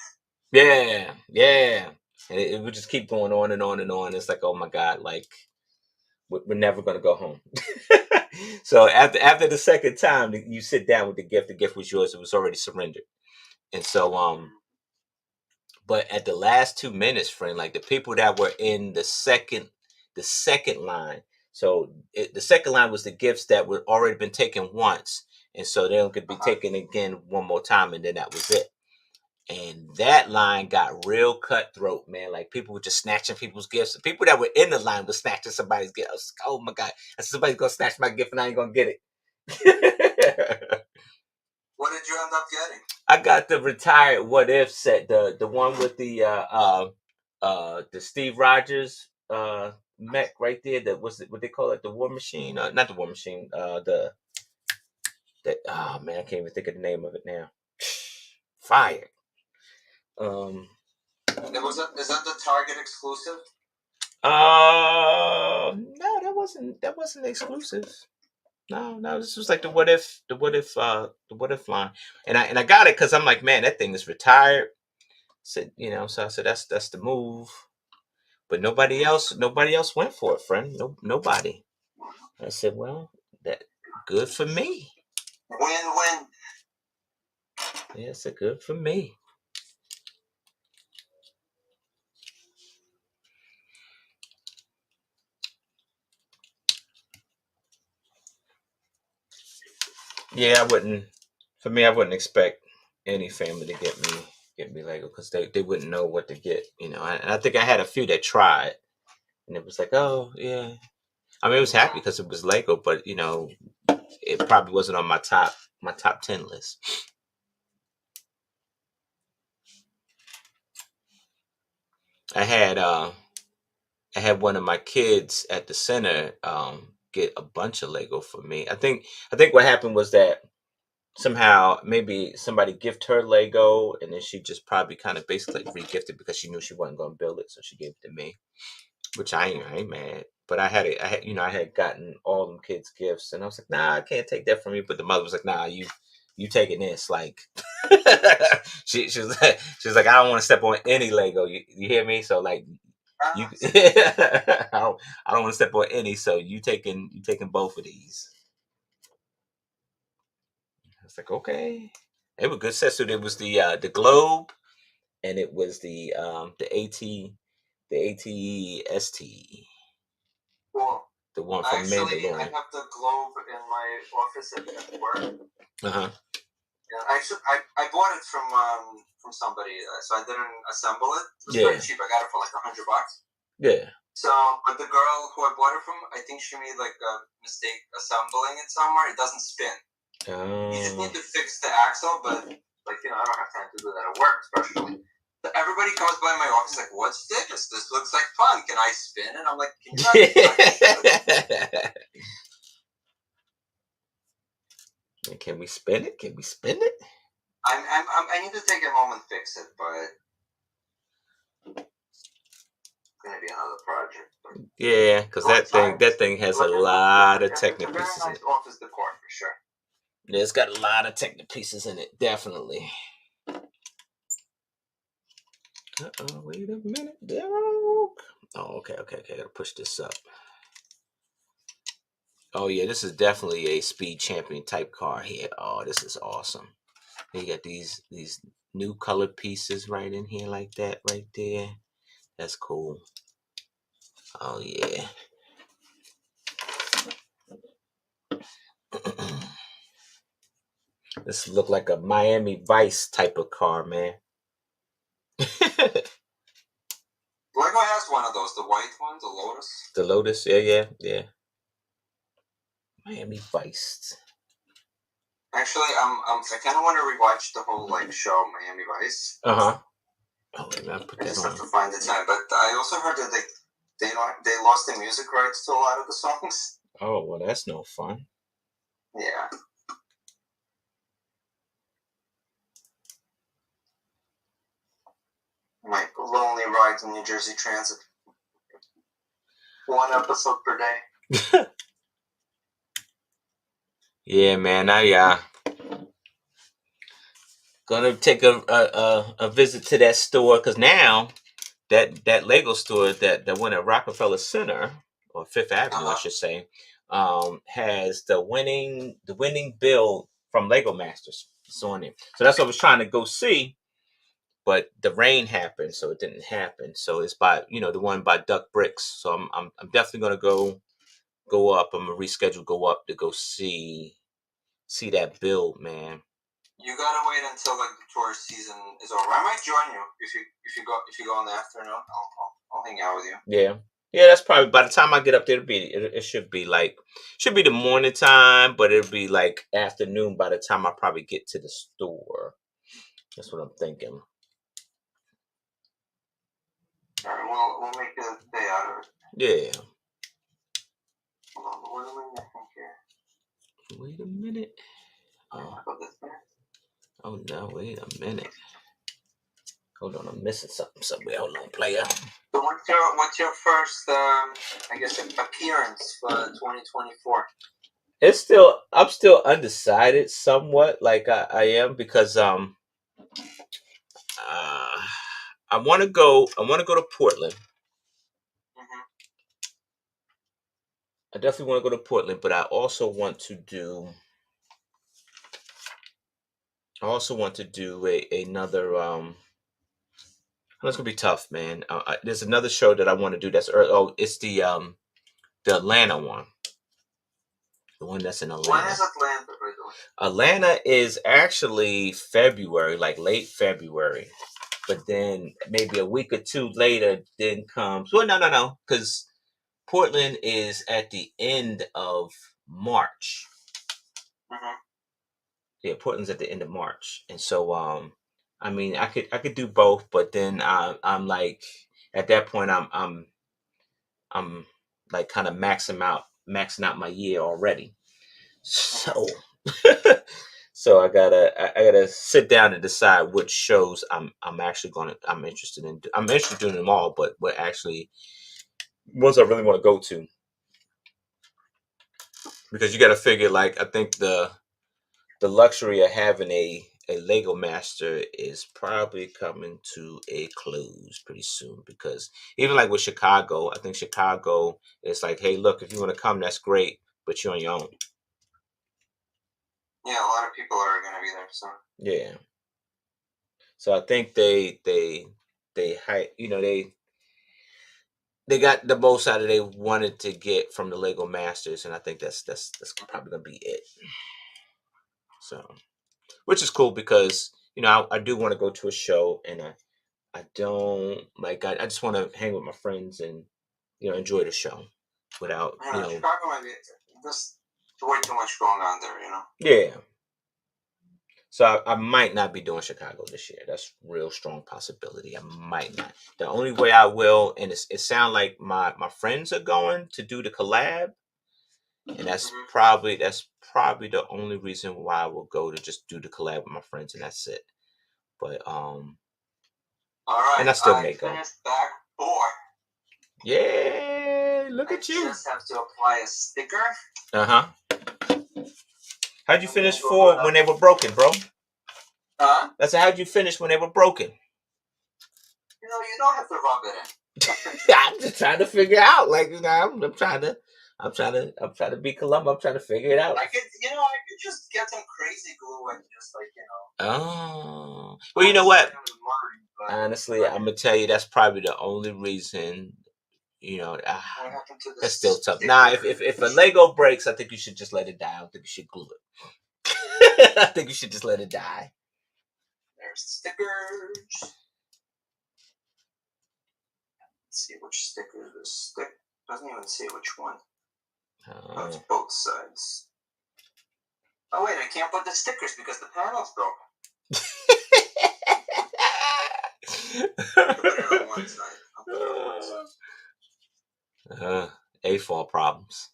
And it would just keep going on and on and on. It's like, oh my God, like we're never gonna go home. So after the second time you sit down with the gift was yours. It was already surrendered. And so but at the last 2 minutes, friend, like the people that were in the second line. So the second line was the gifts that were already been taken once, and so they could be taken again one more time, and then that was it. And that line got real cutthroat, man. Like people were just snatching people's gifts. The people that were in the line were snatching somebody's gift. I was like, oh my God, somebody's gonna snatch my gift and I ain't gonna get it. What did you end up getting? I got the retired What If set, the one with the Steve Rogers mech right there. That was what they call it, the War Machine. Not the War Machine. Oh man, I can't even think of the name of it now. Fire. Is that the Target exclusive? No, that wasn't exclusive. No, this was like the what if line, and I got it because I'm like, man, that thing is retired. Said, so I said that's the move, but nobody else went for it, friend. No, nobody. I said, well, that good for me. Win-win. Yeah, it's a good for me. Yeah, I wouldn't. For me, I wouldn't expect any family to get me Lego because they wouldn't know what to get. And I think I had a few that tried, and it was like, oh yeah. I mean, it was happy because it was Lego, but it probably wasn't on my top 10 list. I had one of my kids at the center get a bunch of Lego for me. I think what happened was that somehow maybe somebody gifted her Lego, and then she just probably kind of basically re-gifted because she knew she wasn't going to build it, so she gave it to me, which I ain't mad. But I had gotten all them kids gifts, and I was like, nah, I can't take that from you. But the mother was like, nah, you taking this, like she was like, I don't want to step on any Lego. You hear me? So like you, I don't want to step on any. So you taking both of these. I was like, okay. They were good sets. So there was the globe, and it was the ATST. Cool. The one from Mandalorian. I have the globe in my office at work. Uh-huh. Yeah, I bought it from somebody, so I didn't assemble it. It was pretty cheap. I got it for like $100. Yeah. So, but the girl who I bought it from, I think she made like a mistake assembling it somewhere. It doesn't spin. You just need to fix the axle, but like I don't have time to do that at work, especially. So everybody comes by my office like, "What's this? This looks like fun. Can I spin?" And I'm like, "Can you not?" Can we spin it? Can we spin it? I need to take it home and fix it, but going to be another project. Yeah, because that thing has a lot of technical pieces in it. Office decor for sure. Yeah, it's got a lot of technical pieces in it, definitely. Wait a minute, dog. Oh, okay. I gotta push this up. Oh yeah, this is definitely a speed champion type car here. Oh, this is awesome. You got these new color pieces right in here like that right there. That's cool. Oh yeah. This look like a Miami Vice type of car, man. Lego has one of those, the white one, the Lotus. The Lotus, yeah. Miami Vice. Actually, I kind of want to rewatch the whole show Miami Vice. Oh, I put that I just on. have to find the time. But I also heard that they lost the music rights to a lot of the songs. Oh well, that's no fun. Yeah. My lonely rides in New Jersey Transit. One episode per day. Yeah, man. I gonna take a visit to that store because now that Lego store that went at Rockefeller Center or Fifth Avenue, I should say, has the winning build from Lego Masters. It's on it. So that's what I was trying to go see. But the rain happened, so it didn't happen. So it's by the one by Duck Bricks. So I'm definitely gonna go up. I'm gonna reschedule, go up to go see that build, man. You gotta wait until the tourist season is over. I might join you if you go in the afternoon. I'll hang out with you. Yeah. That's probably by the time I get up there. It should be the morning time, but it'll be like afternoon by the time I probably get to the store. That's what I'm thinking. All right, we'll make a day out of it. Yeah. Hold on, what am I missing here? Wait a minute. Oh no! Wait a minute. Hold on, I'm missing something somewhere. Hold on, player. So what's your first appearance for 2024? I'm still undecided somewhat, like I am, because I want to go to Portland. Mm-hmm. I definitely want to go to Portland, but I also want to do another it's gonna be tough, man. There's another show that I want to do that's it's the Atlanta one. The one that's in Atlanta. When is Atlanta, by the way? Atlanta is actually February, like late February. But then maybe a week or two later, then comes. Well, no, because Portland is at the end of March. Mm-hmm. Yeah, Portland's at the end of March, and so I mean, I could do both, but then I'm like at that point I'm like kind of maxing out my year already. So so I gotta sit down and decide which shows I'm interested in. I'm interested in doing them all, but what actually ones I really want to go to, because you got to figure, like, I think the luxury of having a Lego Master is probably coming to a close pretty soon, because even like with Chicago, I think Chicago is like, hey, look, if you want to come, that's great, but you're on your own. Yeah, a lot of people are going to be there, so. Yeah. So I think they got the most out of they wanted to get from the Lego Masters, and I think that's probably gonna be it. So, which is cool because I do want to go to a show, and I don't like I just want to hang with my friends and enjoy the show without Chicago might be just way too much going on there, Yeah. So I might not be doing Chicago this year. That's a real strong possibility. I might not. The only way I will, and it sounds like my friends are going to do the collab, and that's probably the only reason why I will go, to just do the collab with my friends, and that's it. But all right, and I still may go. Back 4. Yeah, look at you. Just have to apply a sticker. How'd you finish 4 when they were broken, bro? That's how'd you finish when they were broken? You don't have to rub it in. I'm just trying to figure out. Like, I'm trying to be Columbo. I'm trying to figure it out. I could just get some crazy glue and just Oh. Well, you know what? Honestly, I'm gonna tell you that's probably the only reason. That's still tough. Nah, if a Lego breaks, I think you should just let it die. I don't think you should glue it. I think you should just let it die. There's stickers. Let's see which sticker this stick. Doesn't even say which one. Oh, it's both sides. Oh wait, I can't put the stickers because the panel's broken. I'll put it on one side. A-fall problems.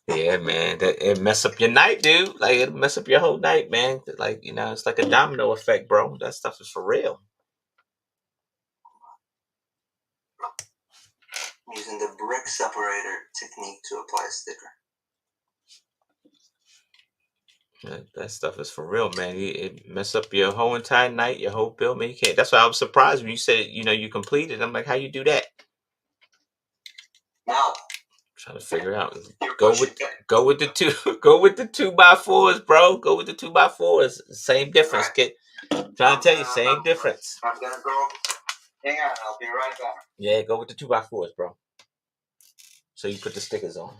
Yeah, man, it mess up your night, dude. Like, it mess up your whole night, man. Like, it's like a domino effect, bro. That stuff is for real. I'm using the brick separator technique to apply a sticker. That stuff is for real, man. It mess up your whole entire night, your whole build, man. You can't. That's why I was surprised when you said, you completed. I'm like, how you do that? Now, trying to figure out. Go with the 2x4s, bro. Go with the 2x4s. Same difference, kid. Trying to tell you, same difference. I'm gonna go. Hang on, I'll be right back. Yeah, go with the 2x4s, bro. So you put the stickers on.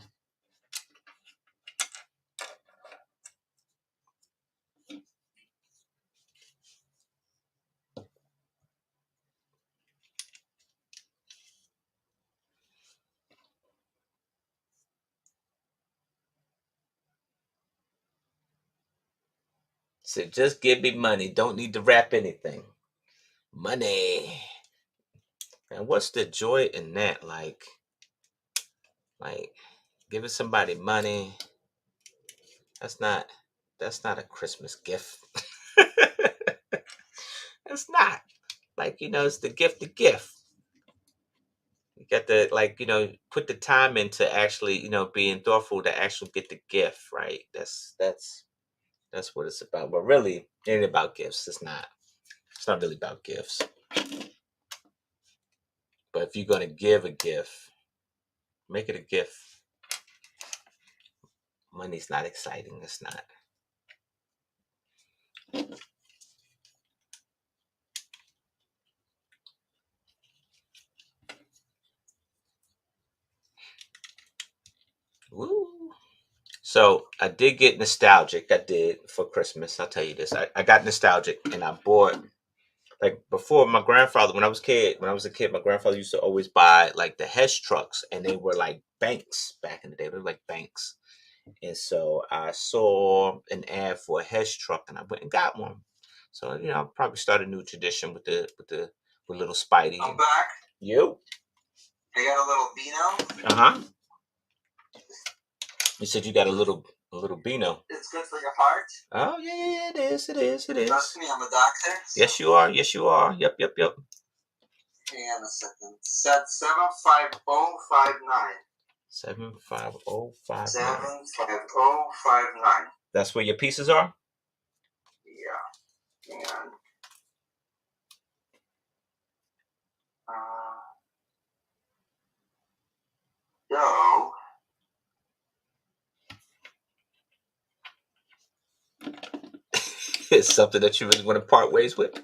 So just give me money. Don't need to wrap anything. Money. And what's the joy in that? Like giving somebody money. That's not a Christmas gift. It's not. Like, it's the gift. You got to put the time into actually, being thoughtful to actually get the gift, right? That's what it's about. But really, it ain't about gifts. It's not really about gifts. But if you're gonna give a gift, make it a gift. Money's not exciting. It's not. Woo. So I did get nostalgic. I did for Christmas. I'll tell you this. I got nostalgic and I bought, like, before, my grandfather, when I was a kid, my grandfather used to always buy like the Hess trucks, and they were like banks back in the day. They were like banks. And so I saw an ad for a Hess truck and I went and got one. So, I'll probably start a new tradition with little Spidey. I'm back. You? I got a little Beano. You said you got a little Beano. It's good for your heart. Oh yeah, it is. Trust me, I'm a doctor. So. Yes, you are. Yep. Hang on a second. Set 75059. 75059. 75059. That's where your pieces are? Yeah. Hang on. So. It's something that you really want to part ways with?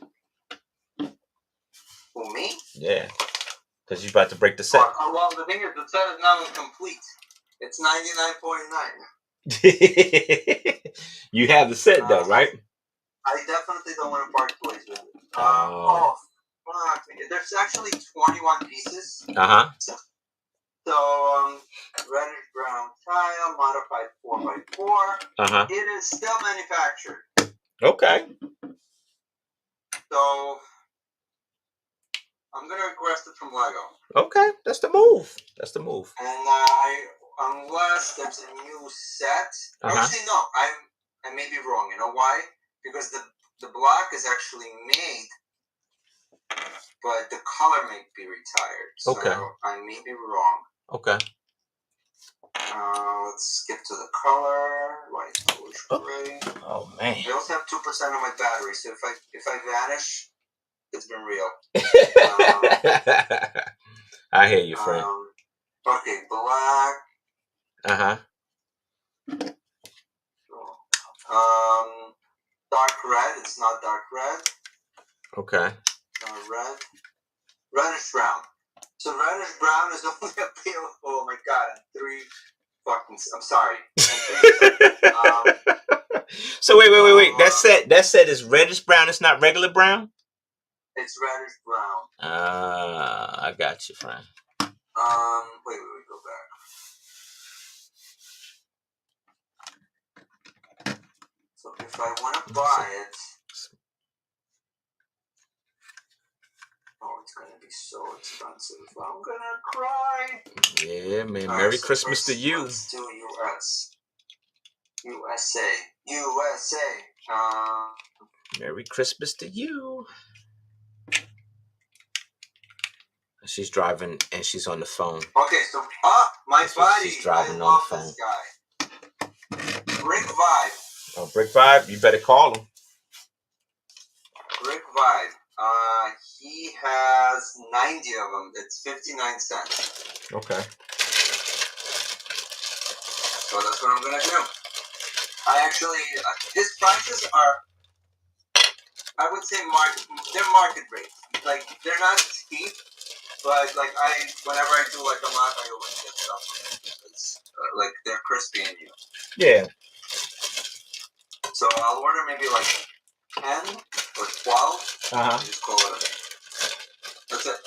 Who, me? Yeah. Because you're about to break the set. Well, the thing is, the set is not incomplete. It's 99.9. You have the set, though, right? I definitely don't want to part ways with it. Fuck. There's actually 21 pieces. So, reddish brown tile, modified 4x4. It is still manufactured. Okay. So, I'm going to request it from Lego. Okay, that's the move. And I unless there's a new set. Actually, no. I may be wrong. You know why? Because the black is actually made, but the color may be retired. So I may be wrong. Okay. Let's skip to the color. White, bluish, gray. Oh man. I also have 2% of my battery, so if I vanish, it's been real. I hear you, friend. Okay, black. Dark red. It's not dark red. Okay. Red. Reddish brown. So reddish brown is only available. Oh my god! And 3 fucking. I'm sorry. So wait. That set is reddish brown. It's not regular brown. It's reddish brown. I got you, friend. Wait, go back. So if I want to buy it, it's gonna be so expensive. I'm gonna cry. Yeah, man. Merry Christmas to you. Let's do USA. Merry Christmas to you. She's driving and she's on the phone. Okay, so my buddy. She's driving on the phone. This guy. Brick Vibe. Oh, Brick Vibe, you better call him. Brick Vibe. He has 90 of them. It's 59 cents. Okay. So that's what I'm gonna do. I actually, his prices are, I would say they're market rate. Like, they're not cheap, but like whenever I do like a mock, I always get stuff. It's like they're crispy in you. Yeah. So I'll order maybe like 10 or 12. And just call it a day. That's it.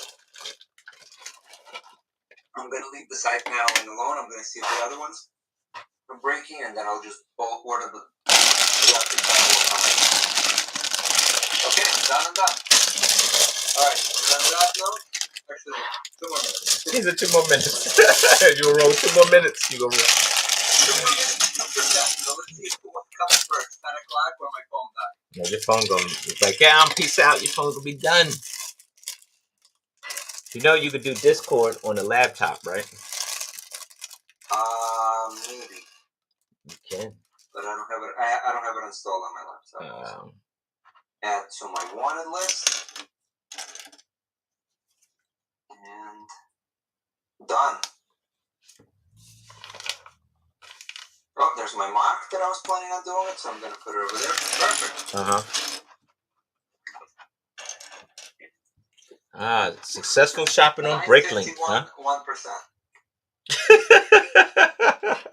I'm gonna leave the side paneling alone. I'm gonna see if the other ones are breaking, and then I'll just bulk order the electric panel. Okay, done and done. Alright, done that note. Actually, 2 more minutes. These are 2 more minutes. You will roll 2 more minutes. You go roll. 2 more minutes, 2%. So let's see what comes first, 10 o'clock or my phone dies. No, your phone gonna, it's like, yeah, peace out. Your phone gonna be done. You know you could do Discord on a laptop, right? Maybe. You can. But I don't have it. I don't have it installed on my laptop. Add to my wanted list. And done. Oh, there's my mock that I was planning on doing it, so I'm gonna put it over there. Perfect. Successful shopping on BrickLink, huh? 1%.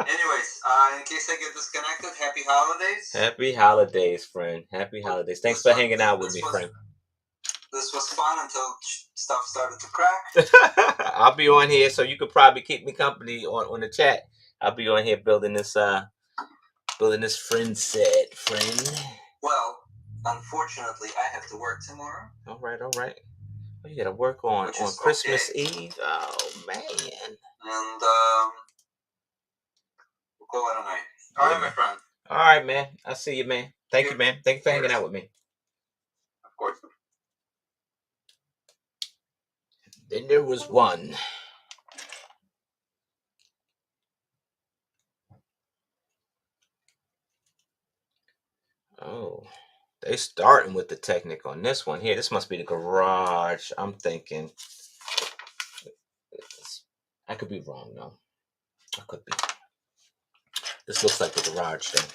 Anyways, in case I get disconnected, happy holidays. Happy holidays, friend. Happy holidays. Thanks for hanging out with me, friend. This was fun until stuff started to crack. I'll be on here, so you could probably keep me company on the chat. I'll be on here building this friend set, friend. Well, unfortunately, I have to work tomorrow. All right. Well, you gotta work on Christmas Eve. Oh man. And we'll call it a night. All right, my friend. All right, man. I'll see you, man. Thank you, man. Thank you for hanging out with me. Of course. Then there was one. Oh, they starting with the Technic on this one here. This must be the garage. I'm thinking. I could be wrong, though. I could be. This looks like the garage, though.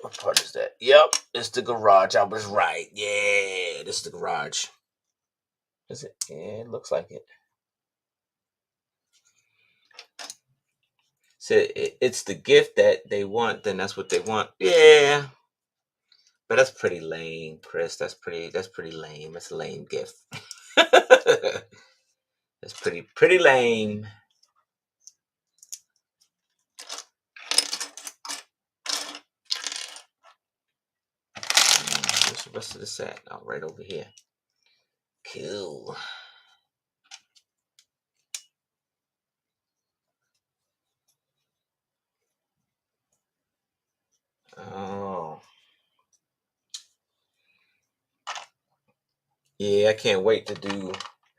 What part is that? Yep, it's the garage. I was right. Yeah, this is the garage. Is it? Yeah, it looks like it. So it's the gift that they want, then that's what they want. Yeah. But that's pretty lame, Chris. That's pretty lame. That's a lame gift. That's pretty lame. Where's the rest of the set? Oh, right over here. Cool. Oh. Yeah, I can't wait to do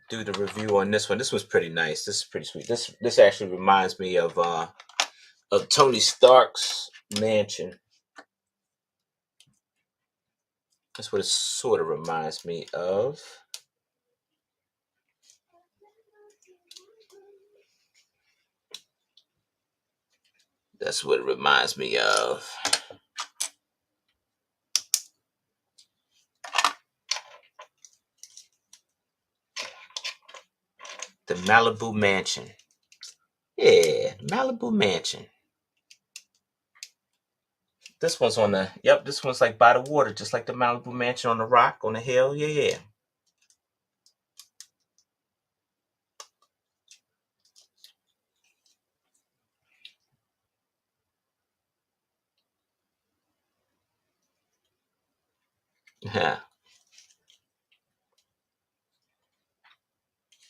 the review on this one. This was pretty nice. This is pretty sweet. This actually reminds me of Tony Stark's mansion. That's what it sort of reminds me of. That's what it reminds me of. The Malibu Mansion. Yeah, Malibu Mansion. This one's on the, yep, this one's like by the water, just like the Malibu Mansion on the rock, on the hill. Yeah. Yeah.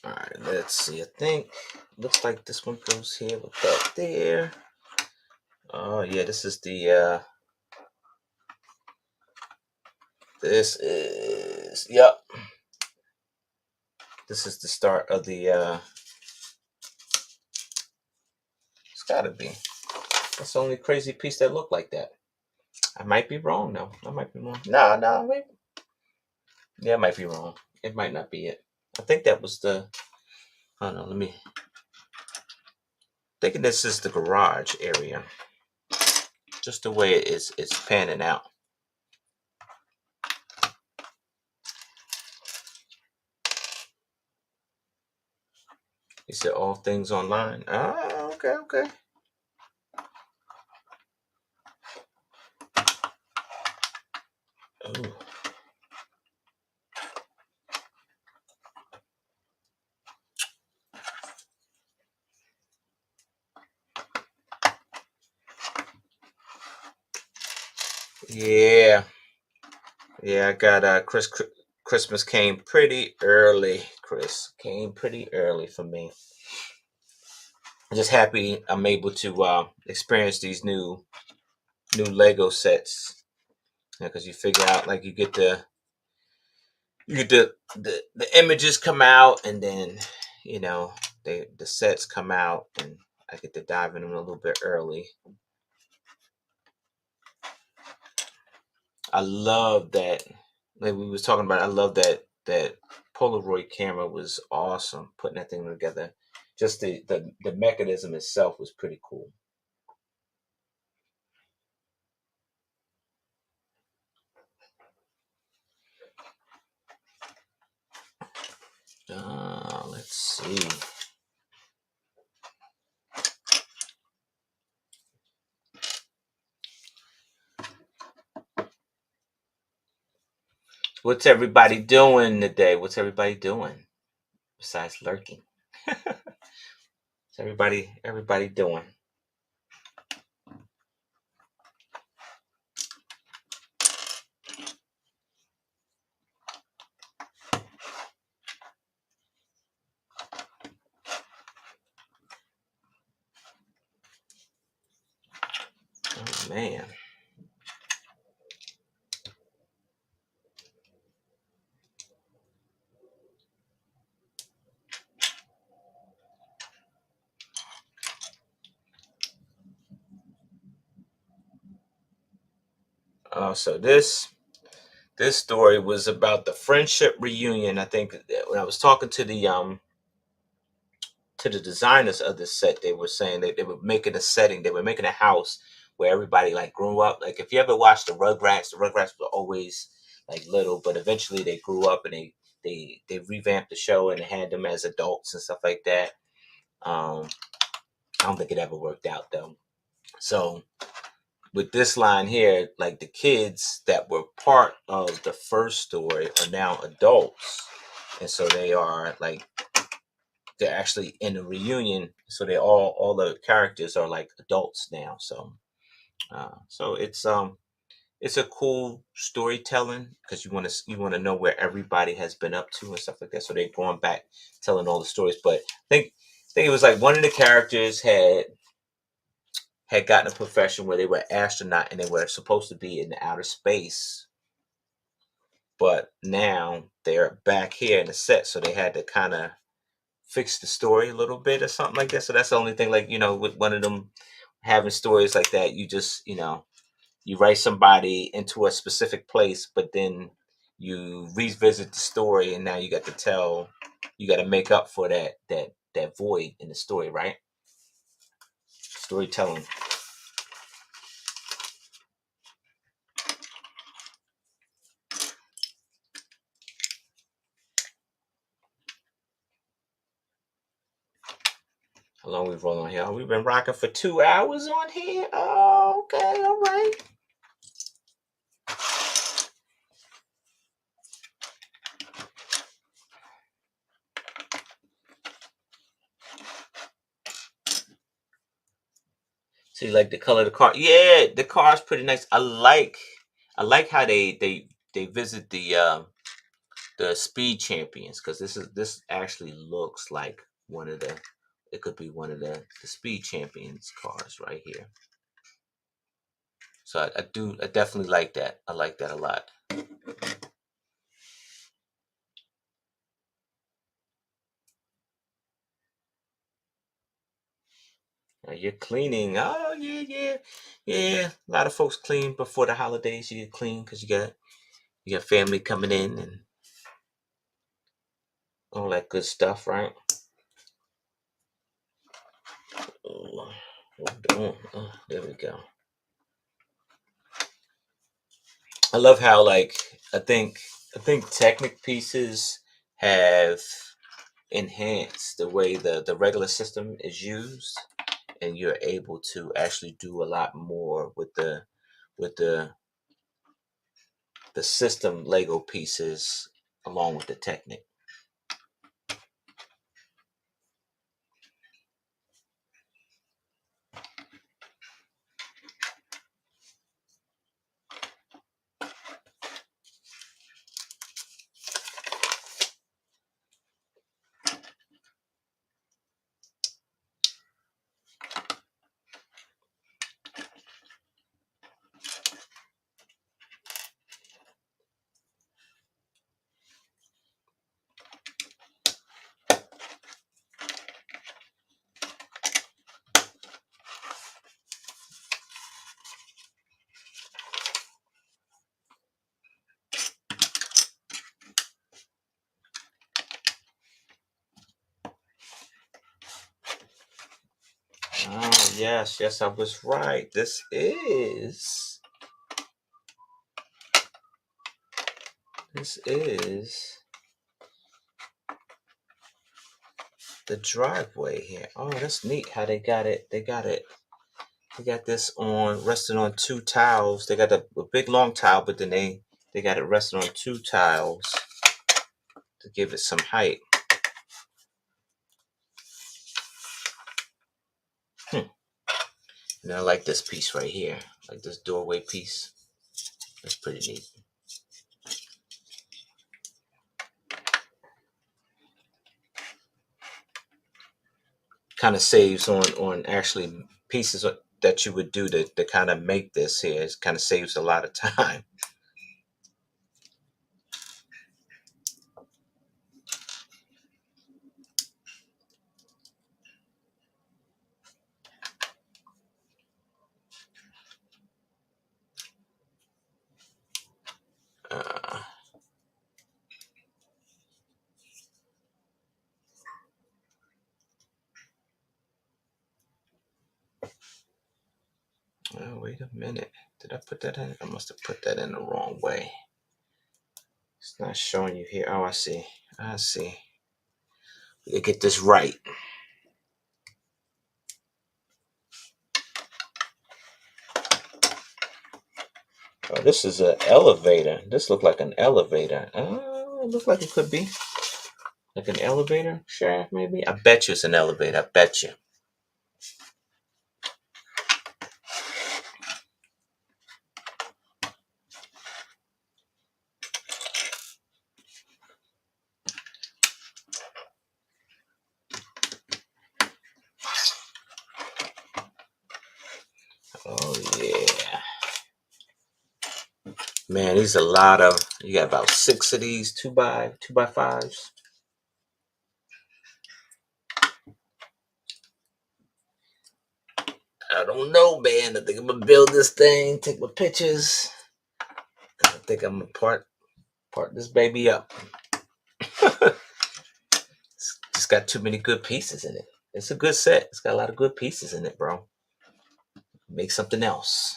All right, let's see. I think, looks like this one goes here with that there. Oh, yeah, this is the, this is, yep. This is the start of the, it's gotta be. That's the only crazy piece that looked like that. I might be wrong, though. I might be wrong. No, wait. Yeah, I might be wrong. It might not be it. I think that was the, I don't know, let me, thinking this is the garage area. Just the way it's panning out. You said all things online. Ah, okay. Oh. Yeah, I got Christmas came pretty early. Chris came pretty early for me. I'm just happy I'm able to experience these new Lego sets, because you figure out, like, you get the images come out, and then the sets come out, and I get to dive in them a little bit early. I love that, like we was talking about. I love that Polaroid camera was awesome, putting that thing together. Just the mechanism itself was pretty cool. Let's see. What's everybody doing today? What's everybody doing besides lurking? What's everybody doing? Oh man. So this story was about the friendship reunion. I think when I was talking to the designers of this set, they were saying that they were making a setting, they were making a house where everybody like grew up. Like, if you ever watched the Rugrats were always like little, but eventually they grew up, and they revamped the show and had them as adults and stuff like that. I don't think it ever worked out though. So with this line here, like, the kids that were part of the first story are now adults, and so they're actually in a reunion. So they all the characters are like adults now. So it's a cool storytelling, because you want to know where everybody has been up to and stuff like that. So they're going back telling all the stories. But I think it was like one of the characters had had gotten a profession where they were astronaut and they were supposed to be in outer space, but now they're back here in the set, so they had to kind of fix the story a little bit or something like that. So that's the only thing, like, with one of them having stories like that, you just, you write somebody into a specific place, but then you revisit the story, and now you got to make up for that void in the story, right? Storytelling. How long we rolling on here? We've been rocking for 2 hours on here. Oh, okay, all right. So you like the color of the car? Yeah, the car's pretty nice. I like how they visit the speed champions, because this actually looks like one of the it could be one of the speed champions cars right here. So I definitely like that. I like that a lot. Now you're cleaning. Oh, yeah. A lot of folks clean before the holidays. You get clean because you got family coming in and all that good stuff, right? Oh, there we go. I love how, like, I think Technic pieces have enhanced the way the regular system is used, and you're able to actually do a lot more with the system Lego pieces along with the Technic. Oh, yes, I was right. This is the driveway here. Oh, that's neat how they got it. They got this on resting on two tiles. They got a big long tile, but then they got it resting on two tiles to give it some height. And I like this piece right here, like this doorway piece. That's pretty neat. Kind of saves on actually pieces that you would do to kind of make this here. It kind of saves a lot of time. Uh, oh, wait a minute. Did I put that in? I must have put that in the wrong way. It's not showing you here. Oh, I see. We gotta get this right. Oh, this is an elevator. This looked like an elevator. Oh, it looked like it could be like an elevator shaft, maybe. I bet you it's an elevator. I bet you. Man, these a lot of. You got about 6 of these 2x5s. I don't know, man. I think I'm gonna build this thing, take my pictures. I think I'm gonna part this baby up. It's just got too many good pieces in it. It's a good set. It's got a lot of good pieces in it, bro. Make something else.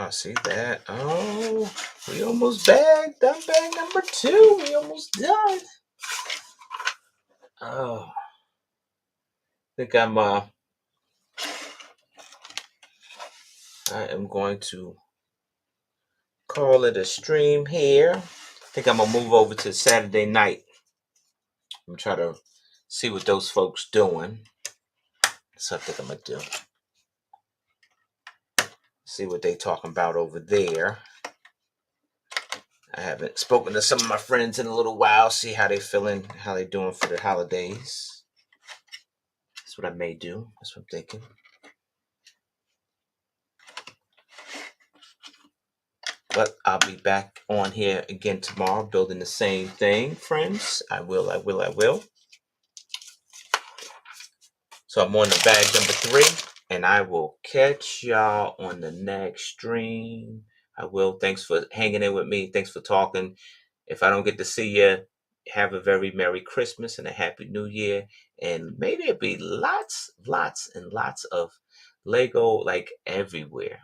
See that? Oh, we almost bagged. Done bag number 2. We almost done. Oh, I think I am going to call it a stream here. I think I'm gonna move over to Saturday night. I'm trying to see what those folks doing. So I think I'm gonna do. See what they talking about over there. I haven't spoken to some of my friends in a little while. See how they feeling, how they doing for the holidays. That's what I may do. That's what I'm thinking. But I'll be back on here again tomorrow, building the same thing, friends. I will. So I'm on the bag number 3, and I will catch y'all on the next stream. I will. Thanks for hanging in with me. Thanks for talking. If I don't get to see you, have a very Merry Christmas and a Happy New Year. And maybe it'll be lots and lots of Lego like everywhere.